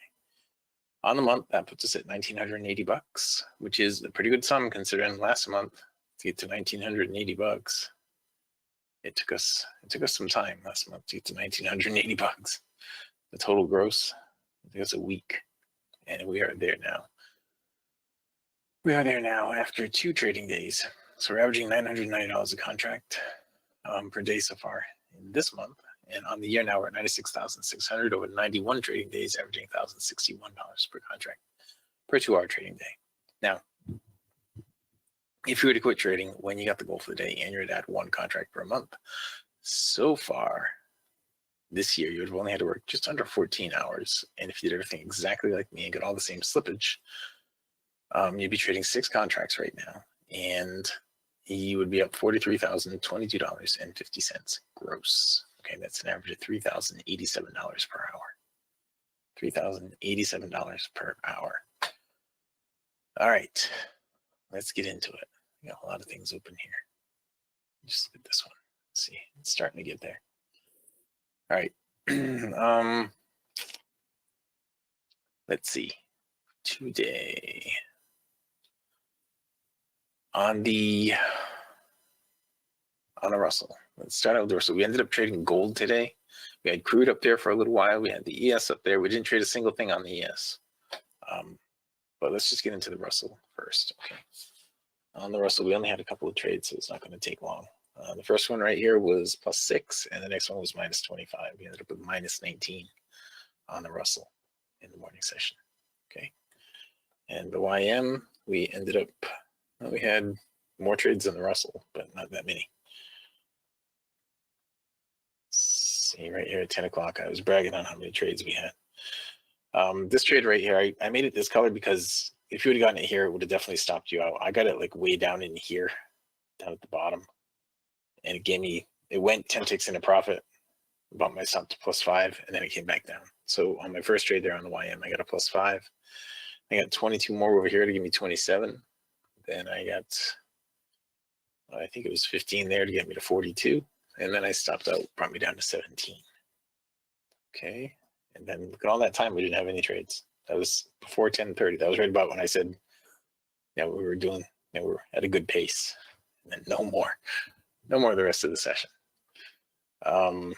S4: On the month, that puts us at $1,980, which is a pretty good sum considering last month to get to $1,980. It took us some time last month to get to $1,980. The total gross, it took us a week, and we are there now. We are there now after 2 trading days. So we're averaging $990 a contract per day so far in this month. And on the year now, we're at $96,600 over 91 trading days, averaging $1,061 per contract per 2-hour trading day. Now, if you were to quit trading when you got the goal for the day and you're at 1 contract per month, so far this year, you would have only had to work just under 14 hours. And if you did everything exactly like me and got all the same slippage, you'd be trading 6 contracts right now, and you would be up $43,022.50 gross. Okay, that's an average of $3,087 per hour. $3,087 per hour. All right, let's get into it. We got a lot of things open here. Just look at this one. Let's see, it's starting to get there. All right. Let's see. Today on the Russell. Let's start out with the Russell. We ended up trading gold today. We had crude up there for a little while. We had the ES up there. We didn't trade a single thing on the ES. But let's just get into the Russell first. Okay. On the Russell, we only had a couple of trades, so it's not going to take long. The first one right here was +6, and the next one was -25. We ended up with -19 on the Russell in the morning session. Okay. And the YM, we ended up, well, we had more trades than the Russell, but not that many. See right here at 10 o'clock, I was bragging on how many trades we had. This trade right here, I made it this color because if you would have gotten it here, it would have definitely stopped you out. I got it like way down in here, down at the bottom. And it gave me, it went 10 ticks into profit, bought my stop to +5, and then it came back down. So on my first trade there on the YM, I got a +5. I got 22 more over here to give me 27. Then I got, I think it was 15 there to get me to 42. And then I stopped out, brought me down to 17. Okay. And then look at all that time, we didn't have any trades. That was before 10:30. That was right about when I said, yeah, we were doing, we were at a good pace. And then no more the rest of the session. The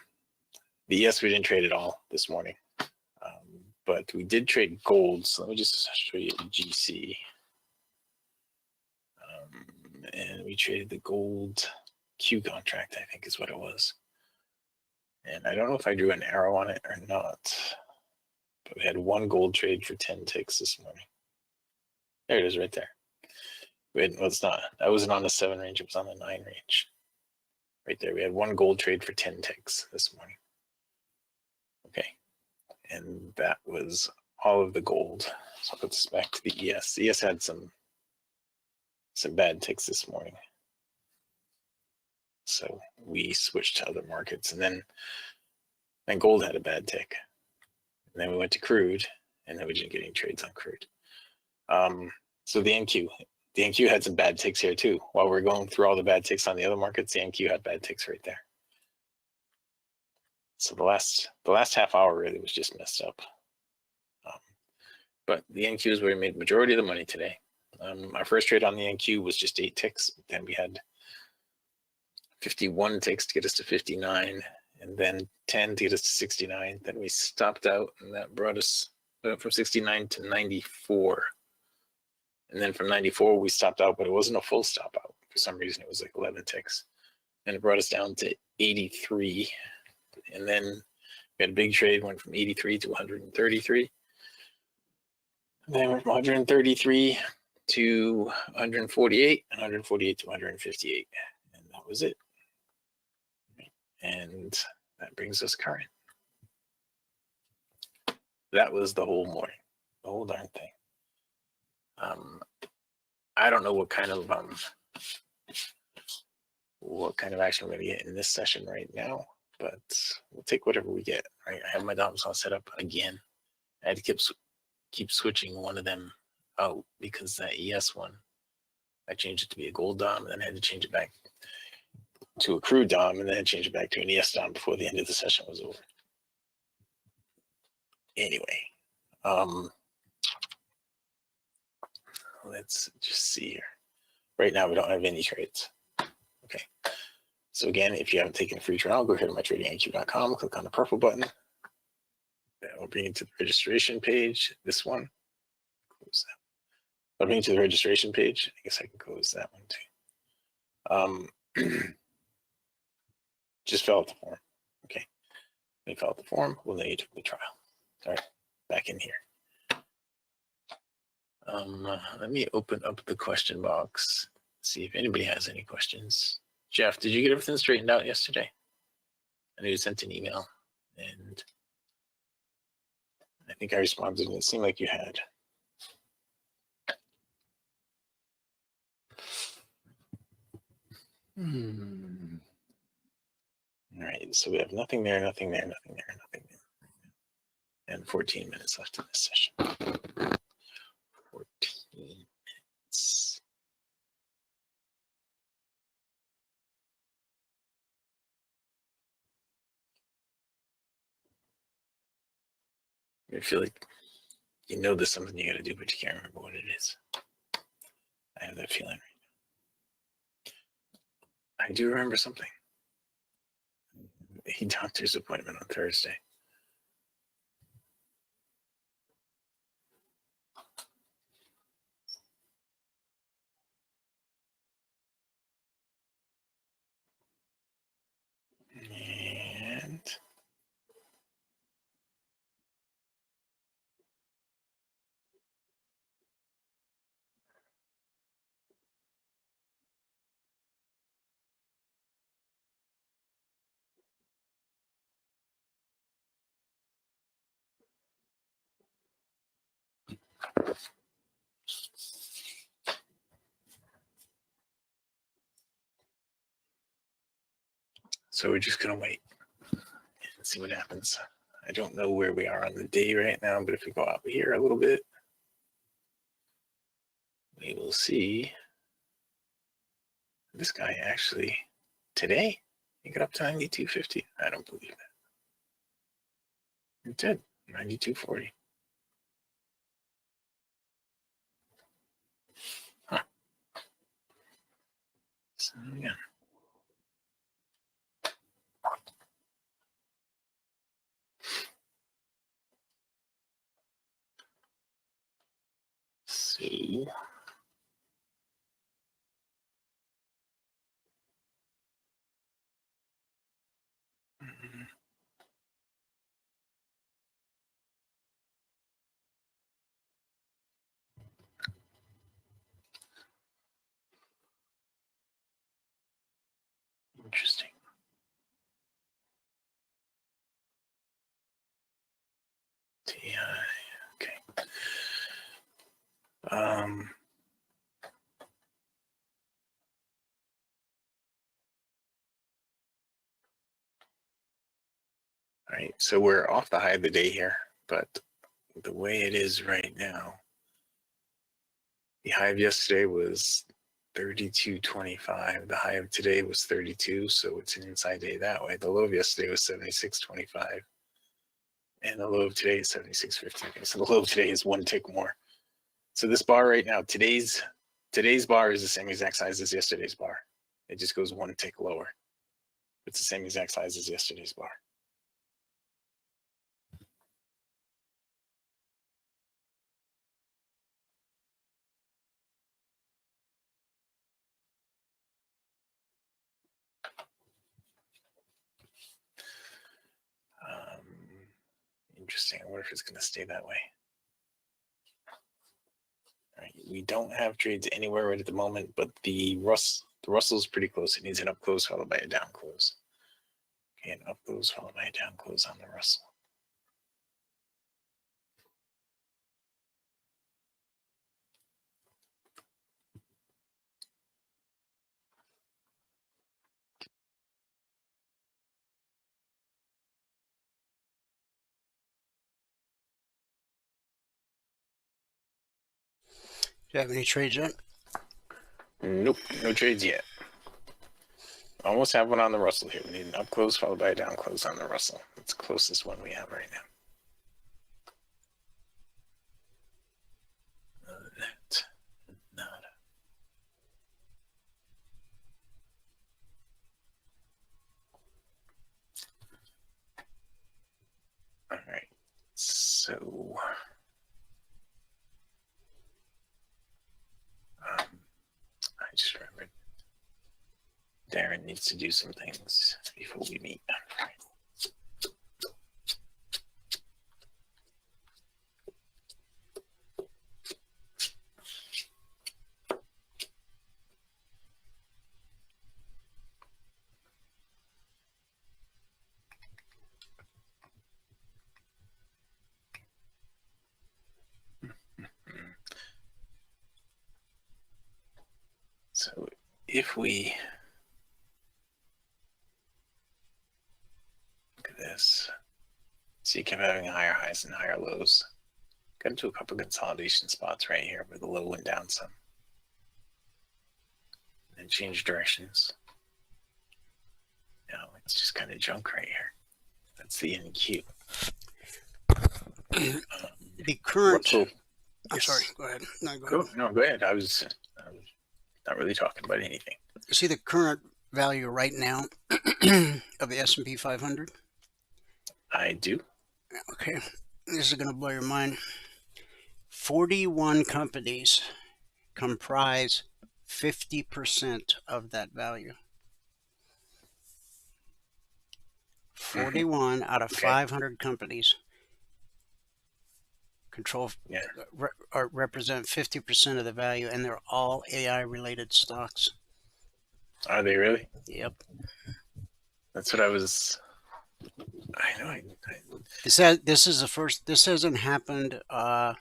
S4: ES we didn't trade at all this morning, but we did trade gold. So let me just show you GC. And we traded the gold Q contract, I think is what it was. And I don't know if I drew an arrow on it or not, but we had 1 gold trade for 10 ticks this morning. There it is right there. We had, well, it's not, I wasn't on the 7 range, it was on the 9 range. Right there, we had 1 gold trade for 10 ticks this morning. Okay, and that was all of the gold. So I'll put this back to the ES. The ES had some bad ticks this morning. So we switched to other markets, and then gold had a bad tick. And then we went to crude, and then we didn't get any trades on crude. So the NQ had some bad ticks here too. While we're going through all the bad ticks on the other markets, the NQ had bad ticks right there. So the last half hour really was just messed up. But the NQ is where we made the majority of the money today. Our first trade on the NQ was just 8 ticks. Then we had 51 ticks to get us to 59, and then 10 to get us to 69. Then we stopped out, and that brought us from 69 to 94. And then from 94, we stopped out, but it wasn't a full stop out. For some reason, it was like 11 ticks. And it brought us down to 83. And then we had a big trade, went from 83 to 133. And then went from 133 to 148, and 148 to 158. And that was it. And that brings us current. That was the whole morning, the whole darn thing. I don't know what kind of action we're gonna get in this session right now, but we'll take whatever we get. Right? I have my DOMs all set up again. I had to keep switching one of them out because that ES one, I changed it to be a gold DOM, and then I had to change it back to a crude DOM, and then change it back to an ES DOM before the end of the session was over. Anyway, let's just see here. Right now, we don't have any trades. Okay. So again, if you haven't taken a free trial, go ahead to mytradingiq.com, click on the purple button. That will bring you to the registration page. This one, close that. I'll bring you to the registration page. I guess I can close that one too. Just fill out the form. Okay. When you fill out the form, we'll know you took the trial. All right, back in here. Let me open up the question box, see if anybody has any questions. Jeff, did you get everything straightened out yesterday? I know you sent an email, and I think I responded, and it seemed like you had. All right, so we have nothing there, nothing there, nothing there, nothing there. And 14 minutes left in this session. 14 minutes. I feel like you know there's something you got to do, but you can't remember what it is. I have that feeling right now. I do remember something. A doctor's appointment on Thursday. And so we're just going to wait and see what happens. I don't know where we are on the day right now, but if we go out here a little bit, we will see this guy actually today, he got up to 92.50. I don't believe that. It did, 92.40. Huh. So again. So interesting. TI, okay. All right, so we're off the high of the day here, but the way it is right now, the high of yesterday was 32.25. The high of today was 32, so it's an inside day that way. The low of yesterday was 76.25, and the low of today is 76.50. So the low of today is one tick more. So this bar right now, today's bar is the same exact size as yesterday's bar. It just goes one tick lower. It's the same exact size as yesterday's bar. Interesting. I wonder if it's going to stay that way. All right. We don't have trades anywhere right at the moment, but the Russell's pretty close. It needs an up close followed by a down close. Okay, an up close followed by a down close on the Russell.
S3: Do you have any trades yet?
S4: Nope, no trades yet. Almost have one on the Russell here. We need an up close followed by a down close on the Russell. That's the closest one we have right now. Other than that, nada. Darren needs to do some things before we meet. So if we look at this, see, you kept having higher highs and higher lows. Got into a couple of consolidation spots right here where the low went down some. And changed directions. Now it's just kind of junk right here. That's the NQ.
S3: The current.
S4: Russell,
S3: I'm
S4: yes.
S3: sorry. Go ahead. No, go ahead.
S4: No, go ahead. I was not really talking about anything.
S3: You see the current value right now of the S&P 500?
S4: I do.
S3: Okay. This is going to blow your mind. 41 companies comprise 50% of that value. 41 out of 500 companies represent 50% of the value, and they're all AI related stocks.
S4: Are they really?
S3: Yep.
S4: That's what I was. I know.
S3: This is the first. This hasn't happened in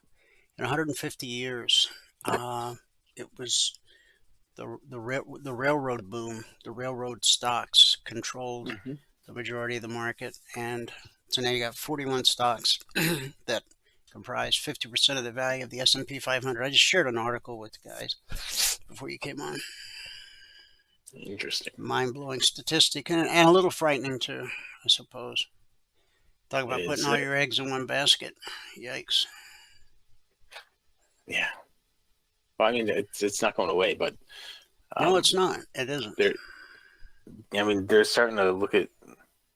S3: 150 years. It was the railroad boom. The railroad stocks controlled the majority of the market, and so now you got 41 stocks that comprise 50% of the value of the S&P 500. I just shared an article with the guys before you came on.
S4: Interesting.
S3: Mind-blowing statistic, and a little frightening too, I suppose. Talk about putting all your eggs in one basket. Yikes.
S4: Yeah. Well, I mean, it's not going away, but
S3: no, it's not. It isn't.
S4: I mean, they're starting to look at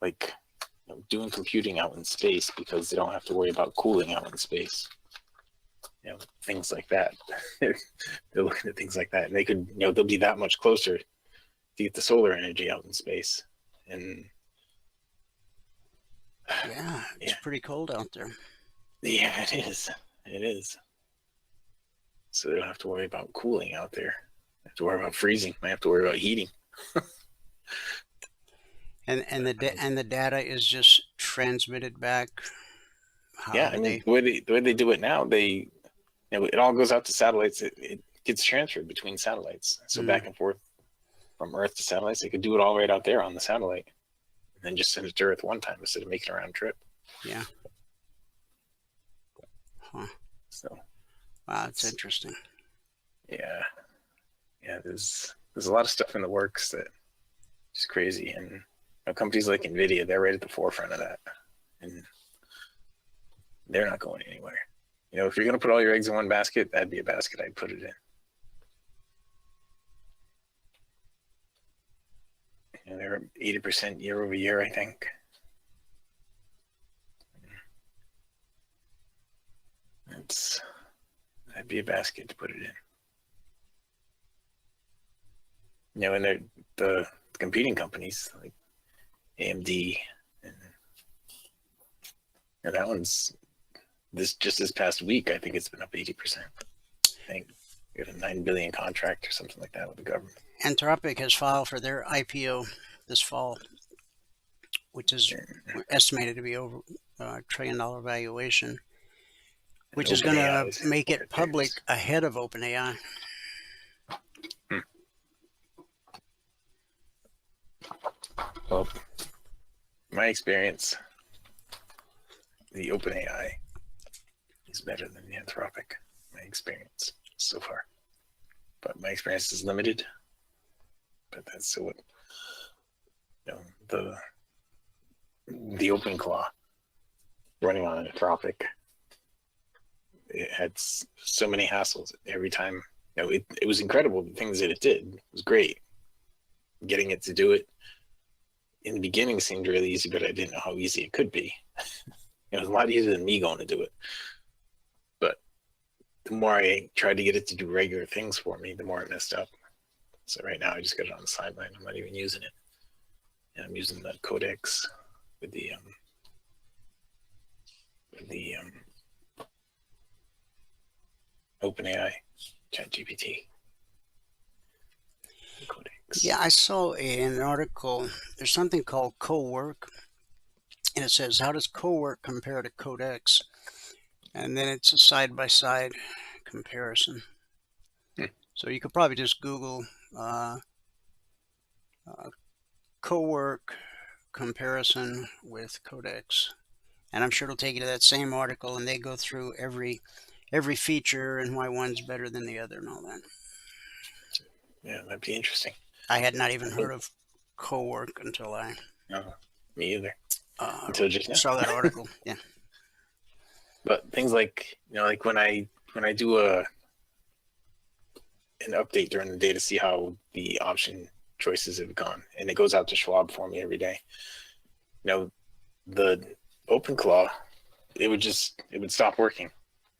S4: like doing computing out in space because they don't have to worry about cooling out in space. Things like that. They're looking at things like that, and they could, they'll be that much closer to get the solar energy out in space. And
S3: yeah, it's pretty cold out there.
S4: Yeah, it is. It is. So they don't have to worry about cooling out there. They have to worry about freezing. They have to worry about heating.
S3: And the data is just transmitted back.
S4: The way they do it now, it all goes out to satellites. It gets transferred between satellites. So back and forth from Earth to satellites. They could do it all right out there on the satellite, and then just send it to Earth one time instead of making a round trip.
S3: Yeah. Huh.
S4: So.
S3: Wow, that's interesting.
S4: Yeah. There's a lot of stuff in the works that is crazy, and companies like NVIDIA, they're right at the forefront of that, and they're not going anywhere. If you're going to put all your eggs in one basket, that'd be a basket I'd put it in. They're up 80% year over year, I think. That'd be a basket to put it in. And the competing companies like AMD, and that one's this past week, I think it's been up 80%. I think we got a $9 billion contract or something like that with the government.
S3: Anthropic has filed for their IPO this fall, which is estimated to be over $1 trillion valuation, which is going to make it public ahead of OpenAI.
S4: Well, my experience, the OpenAI is better than the Anthropic. My experience so far, but my experience is limited. But that's so what the OpenClaw running on Anthropic. It had so many hassles every time. It was incredible. The things that it did was great. Getting it to do it in the beginning seemed really easy, but I didn't know how easy it could be. It was a lot easier than me going to do it. But the more I tried to get it to do regular things for me, the more it messed up. So right now I just got it on the sideline. I'm not even using it. And I'm using the Codex with the OpenAI ChatGPT. Codex.
S3: Yeah, I saw an article. There's something called co-work, and it says, how does co-work compare to Codex? And then it's a side-by-side comparison. So you could probably just Google co-work comparison with Codex, and I'm sure it'll take you to that same article, and they go through every feature and why one's better than the other and all that.
S4: Yeah, that'd be interesting.
S3: I had not even heard of co-work until I
S4: me either. Until just now.
S3: Saw that article. Yeah.
S4: But things like, like when I do an update during the day to see how the option choices have gone, and it goes out to Schwab for me every day. The OpenClaw, it would stop working.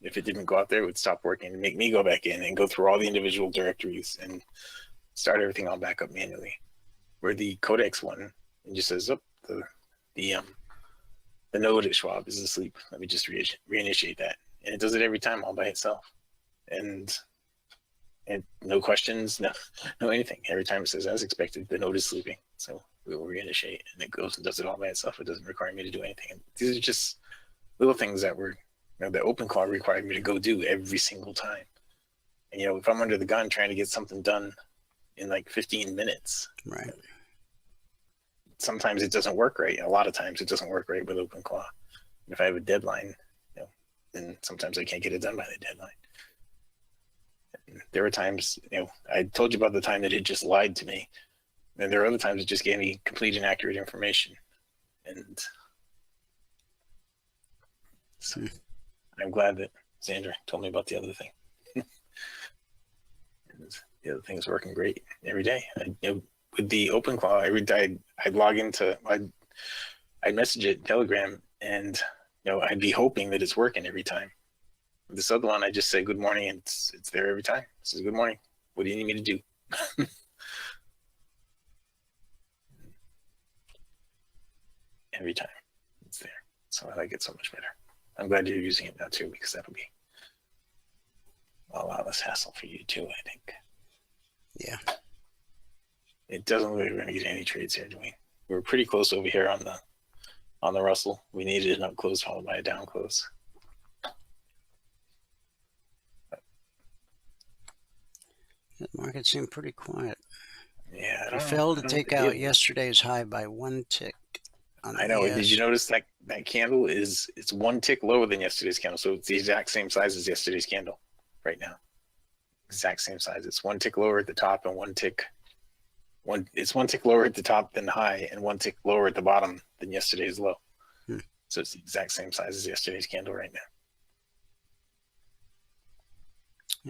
S4: If it didn't go out there, it would stop working and make me go back in and go through all the individual directories and start everything all back up manually. Where the Codex one, it just says, the node at Schwab is asleep. Let me just reinitiate that. And it does it every time all by itself. And no questions, no anything. Every time it says, as expected, the node is sleeping. So we will reinitiate, and it goes and does it all by itself. It doesn't require me to do anything. And these are just little things that were, that OpenClaw required me to go do every single time. And, if I'm under the gun trying to get something done in like 15 minutes,
S3: right?
S4: Sometimes it doesn't work right. A lot of times it doesn't work right with OpenClaw. And if I have a deadline, then sometimes I can't get it done by the deadline. And there were times, I told you about the time that it just lied to me. And there are other times it just gave me complete inaccurate information. And so I'm glad that Sandra told me about the other thing. And the other thing is working great every day. With the OpenClaw, every day I'd log into, I'd message it Telegram, and I'd be hoping that it's working every time. With this other one, I just say good morning, and it's there every time. It says good morning. What do you need me to do? Every time it's there. So I like it so much better. I'm glad you're using it now too, because that'll be a lot less hassle for you too, I think.
S3: Yeah.
S4: It doesn't look like we're going to get any trades here, do we? We're pretty close over here on the Russell. We needed an up close followed by a down close.
S3: The market seemed pretty quiet.
S4: Yeah.
S3: It failed to take out yesterday's high by one tick.
S4: I know. Did you notice that candle it's one tick lower than yesterday's candle? So it's the exact same size as yesterday's candle right now. Exact same size. It's one tick lower at the top and one tick lower at the top than the high and one tick lower at the bottom than yesterday's low. So it's the exact same size as yesterday's candle right now.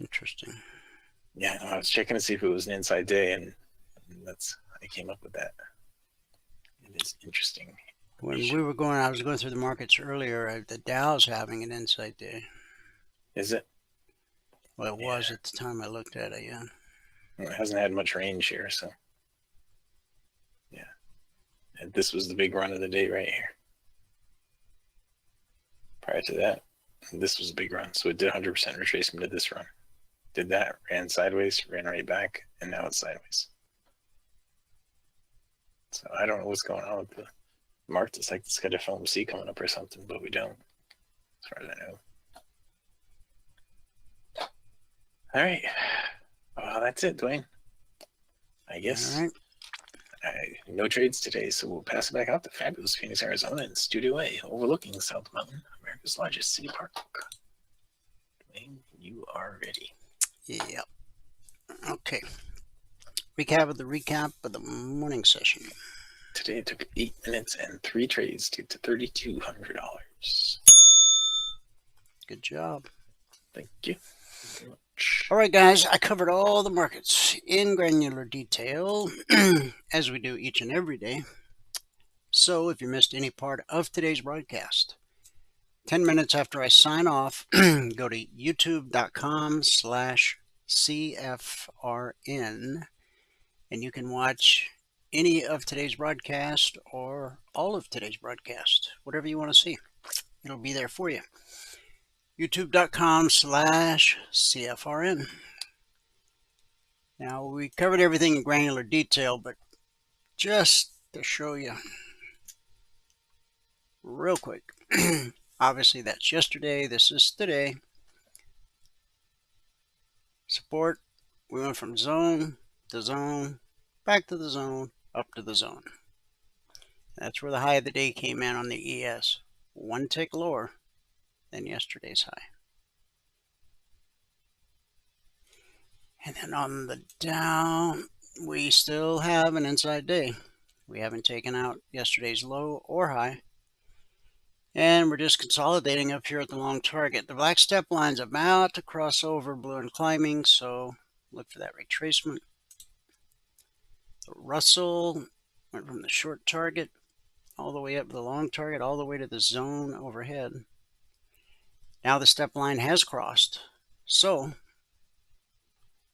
S3: Interesting.
S4: Yeah, I was checking to see if it was an inside day, and I came up with that. It is interesting.
S3: When I was going through the markets earlier, the Dow's having an inside day.
S4: Is it?
S3: Well, it was at the time I looked at it, yeah.
S4: Well, it hasn't had much range here, so. Yeah. And this was the big run of the day right here. Prior to that, this was a big run. So it did 100% retracement to this run. Did that, ran sideways, ran right back, and now it's sideways. So I don't know what's going on with the market. It's like it's got a film C coming up or something, but we don't, as far as I know. All right. Well, that's it, Dwayne. I guess.
S3: All right.
S4: No trades today, so we'll pass it back out to fabulous Phoenix, Arizona, in Studio A, overlooking South Mountain, America's largest city park. Dwayne, you are ready.
S3: Yep. Okay. Recap of the morning session.
S4: Today it took 8 minutes and 3 trades to get to $3,200.
S3: Good job.
S4: Thank you very much.
S3: All right, guys, I covered all the markets in granular detail, as we do each and every day. So if you missed any part of today's broadcast, 10 minutes after I sign off, go to youtube.com/CFRN And you can watch any of today's broadcast or all of today's broadcast, whatever you want to see. It'll be there for you. youtube.com/CFRN. Now, we covered everything in granular detail, but just to show you real quick. Obviously, that's yesterday. This is today. Support. We went from zone to zone, back to the zone, up to the zone. That's where the high of the day came in on the ES. One tick lower than yesterday's high. And then on the down, we still have an inside day. We haven't taken out yesterday's low or high. And we're just consolidating up here at the long target. The black step line's about to cross over blue and climbing, so look for that retracement. The Russell went from the short target all the way up to the long target, all the way to the zone overhead. Now the step line has crossed, so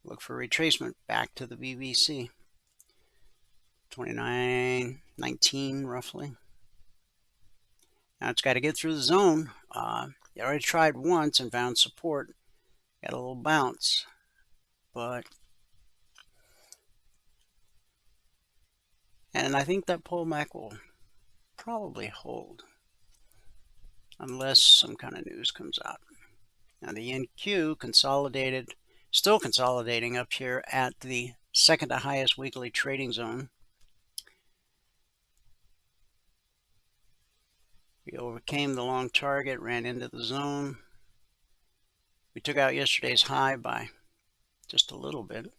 S3: look for retracement back to the BBC. 29.19 roughly. Now it's got to get through the zone. You already tried once and found support. Got a little bounce, and I think that pullback will probably hold unless some kind of news comes out. Now the NQ consolidated, still consolidating up here at the second to highest weekly trading zone. We overcame the long target, ran into the zone. We took out yesterday's high by just a little bit.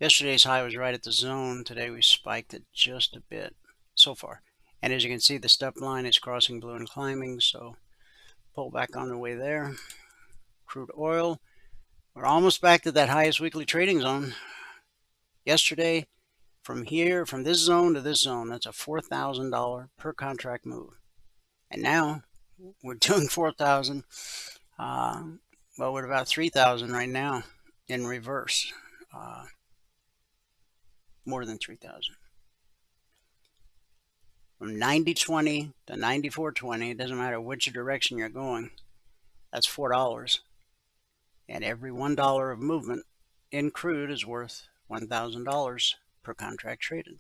S3: Yesterday's high was right at the zone. Today we spiked it just a bit so far. And as you can see, the step line is crossing blue and climbing, so pull back on the way there. Crude oil, we're almost back to that highest weekly trading zone. Yesterday, from here, from this zone to this zone, that's a $4,000 per contract move. And now we're doing 4,000. Well, we're about 3,000 right now in reverse. More than 3,000. From 90.20 to 94.20, it doesn't matter which direction you're going. That's $4. And every $1 of movement in crude is worth $1,000 per contract traded.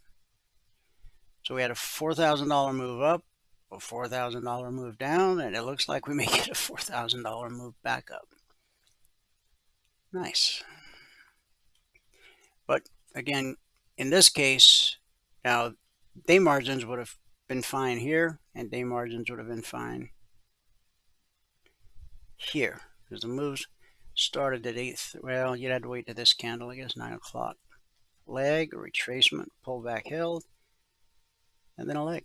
S3: So we had a $4,000 move up, a $4,000 move down, and it looks like we may get a $4,000 move back up. Nice. But again, in this case, now day margins would have been fine here, and day margins would have been fine here, because the moves started at 8. Well, you'd have to wait to this candle, I guess 9 o'clock. Leg, a retracement, pullback held, and then a leg.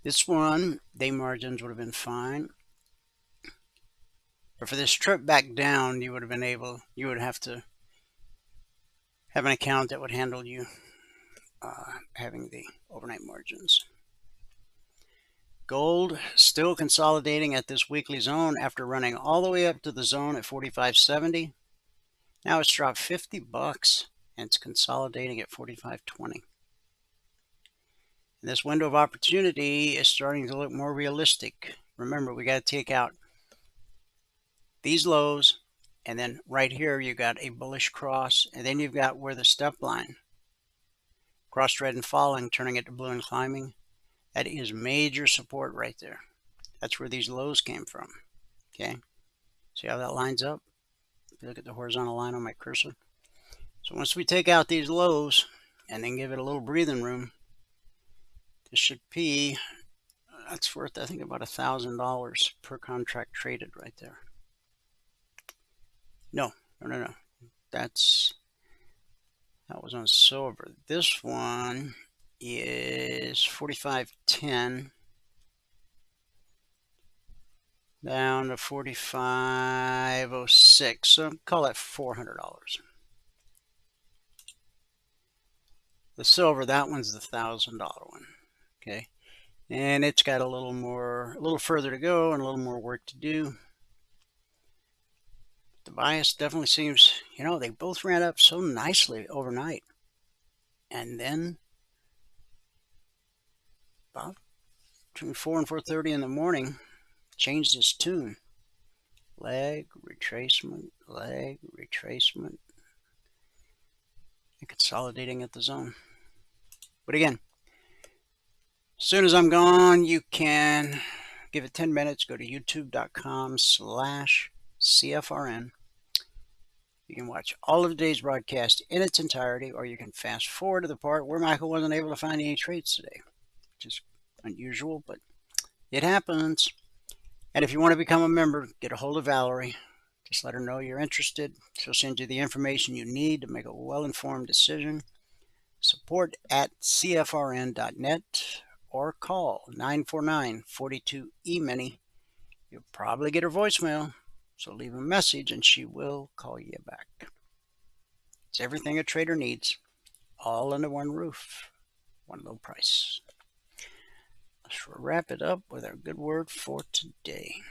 S3: This one, day margins would have been fine. But for this trip back down, you would have been able, you would have to have an account that would handle you having the overnight margins. Gold still consolidating at this weekly zone after running all the way up to the zone at 45.70. Now it's dropped $50 and it's consolidating at 45.20. This window of opportunity is starting to look more realistic. Remember, we got to take out these lows, and then right here you got a bullish cross, and then you've got where the step line crossed red and falling, turning it to blue and climbing. That is major support right there. That's where these lows came from. Okay, see how that lines up? If you look at the horizontal line on my cursor. So once we take out these lows and then give it a little breathing room, this should be, that's worth, I think, about $1,000 per contract traded right there. No. That was on silver. This one is 45.10 down to 45.06. So call that $400. The silver, that one's the $1,000 one. Okay, and it's got a little further to go and a little more work to do. the bias definitely seems, they both ran up so nicely overnight. And then about between 4 and 4:30 in the morning, changed its tune. Leg retracement, and consolidating at the zone. But again, as soon as I'm gone, you can give it 10 minutes. Go to youtube.com/CFRN. You can watch all of today's broadcast in its entirety, or you can fast forward to the part where Michael wasn't able to find any trades today, which is unusual, but it happens. And if you want to become a member, get a hold of Valerie. Just let her know you're interested. She'll send you the information you need to make a well-informed decision. Support@cfrn.net or call 949-42-EMINI. You'll probably get her voicemail, so leave a message and she will call you back. It's everything a trader needs, all under one roof, one low price. Let's wrap it up with our good word for today.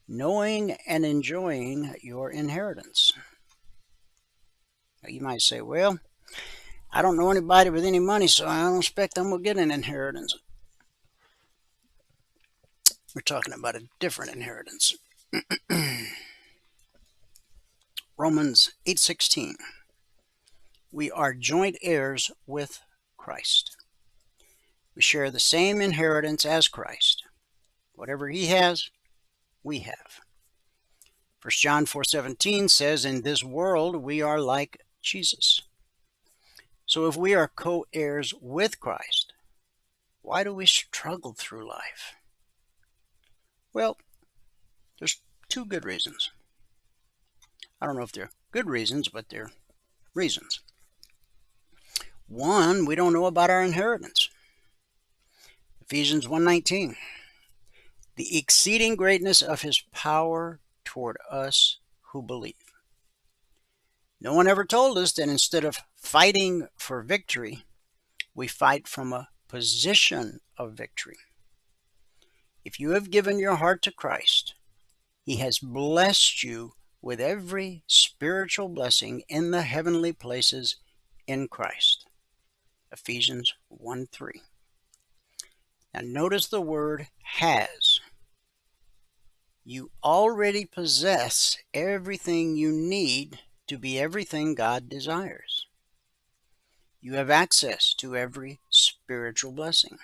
S3: Knowing and enjoying your inheritance. Now you might say, well, I don't know anybody with any money, so I don't expect I'm going to get an inheritance. We're talking about a different inheritance. Romans 8:16. We are joint heirs with Christ. We share the same inheritance as Christ. Whatever he has, we have. 1 John 4:17 says, in this world we are like Jesus. So if we are co-heirs with Christ, why do we struggle through life? Well, there's two good reasons. I don't know if they're good reasons, but they're reasons. One, we don't know about our inheritance. Ephesians 1:19. The exceeding greatness of his power toward us who believe. No one ever told us that instead of fighting for victory, we fight from a position of victory. If you have given your heart to Christ, he has blessed you with every spiritual blessing in the heavenly places in Christ. Ephesians 1:3. Now notice the word has. You already possess everything you need to be everything God desires. You have access to every spiritual blessing.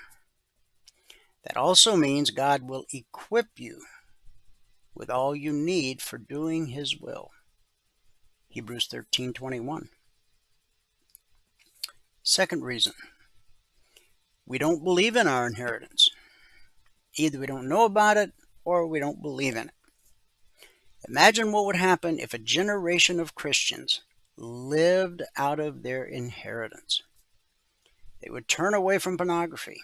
S3: That also means God will equip you with all you need for doing his will. Hebrews 13:21. Second reason, we don't believe in our inheritance. Either we don't know about it or we don't believe in it. Imagine what would happen if a generation of Christians lived out of their inheritance. They would turn away from pornography.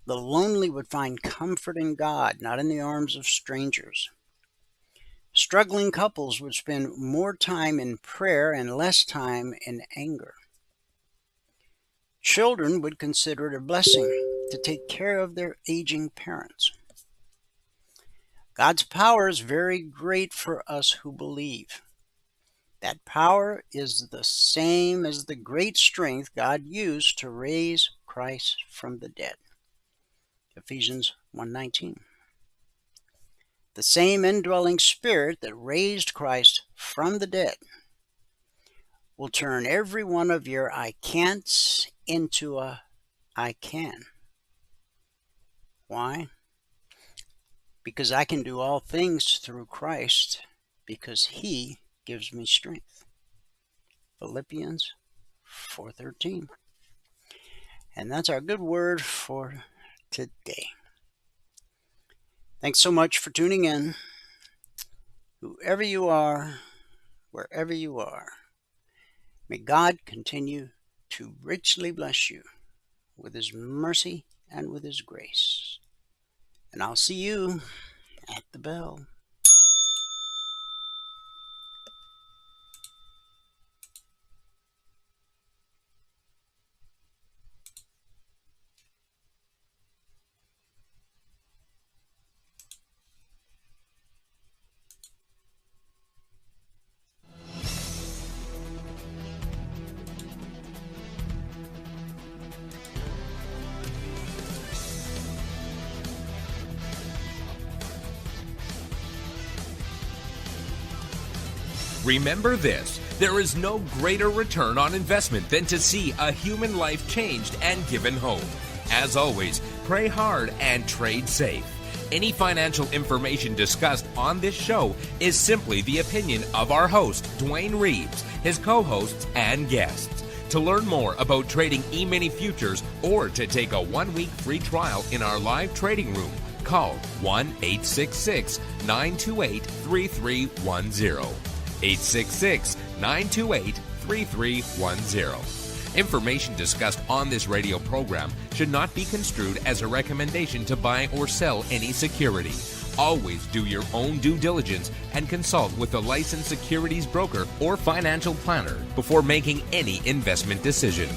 S3: The lonely would find comfort in God, not in the arms of strangers. Struggling couples would spend more time in prayer and less time in anger. Children would consider it a blessing to take care of their aging parents. God's power is very great for us who believe. That power is the same as the great strength God used to raise Christ from the dead. Ephesians 1:19. The same indwelling spirit that raised Christ from the dead will turn every one of your I can'ts into a I can. Why? Because I can do all things through Christ, because he gives me strength. Philippians 4:13. And that's our good word for today. Thanks so much for tuning in. Whoever you are, wherever you are, may God continue to richly bless you with his mercy and with his grace. And I'll see you at the bell.
S2: Remember this, there is no greater return on investment than to see a human life changed and given hope. As always, pray hard and trade safe. Any financial information discussed on this show is simply the opinion of our host, Dwayne Reeves, his co-hosts, and guests. To learn more about trading E-mini futures or to take a 1-week free trial in our live trading room, call 1-866-928-3310. 866-928-3310. Information discussed on this radio program should not be construed as a recommendation to buy or sell any security. Always do your own due diligence and consult with a licensed securities broker or financial planner before making any investment decision.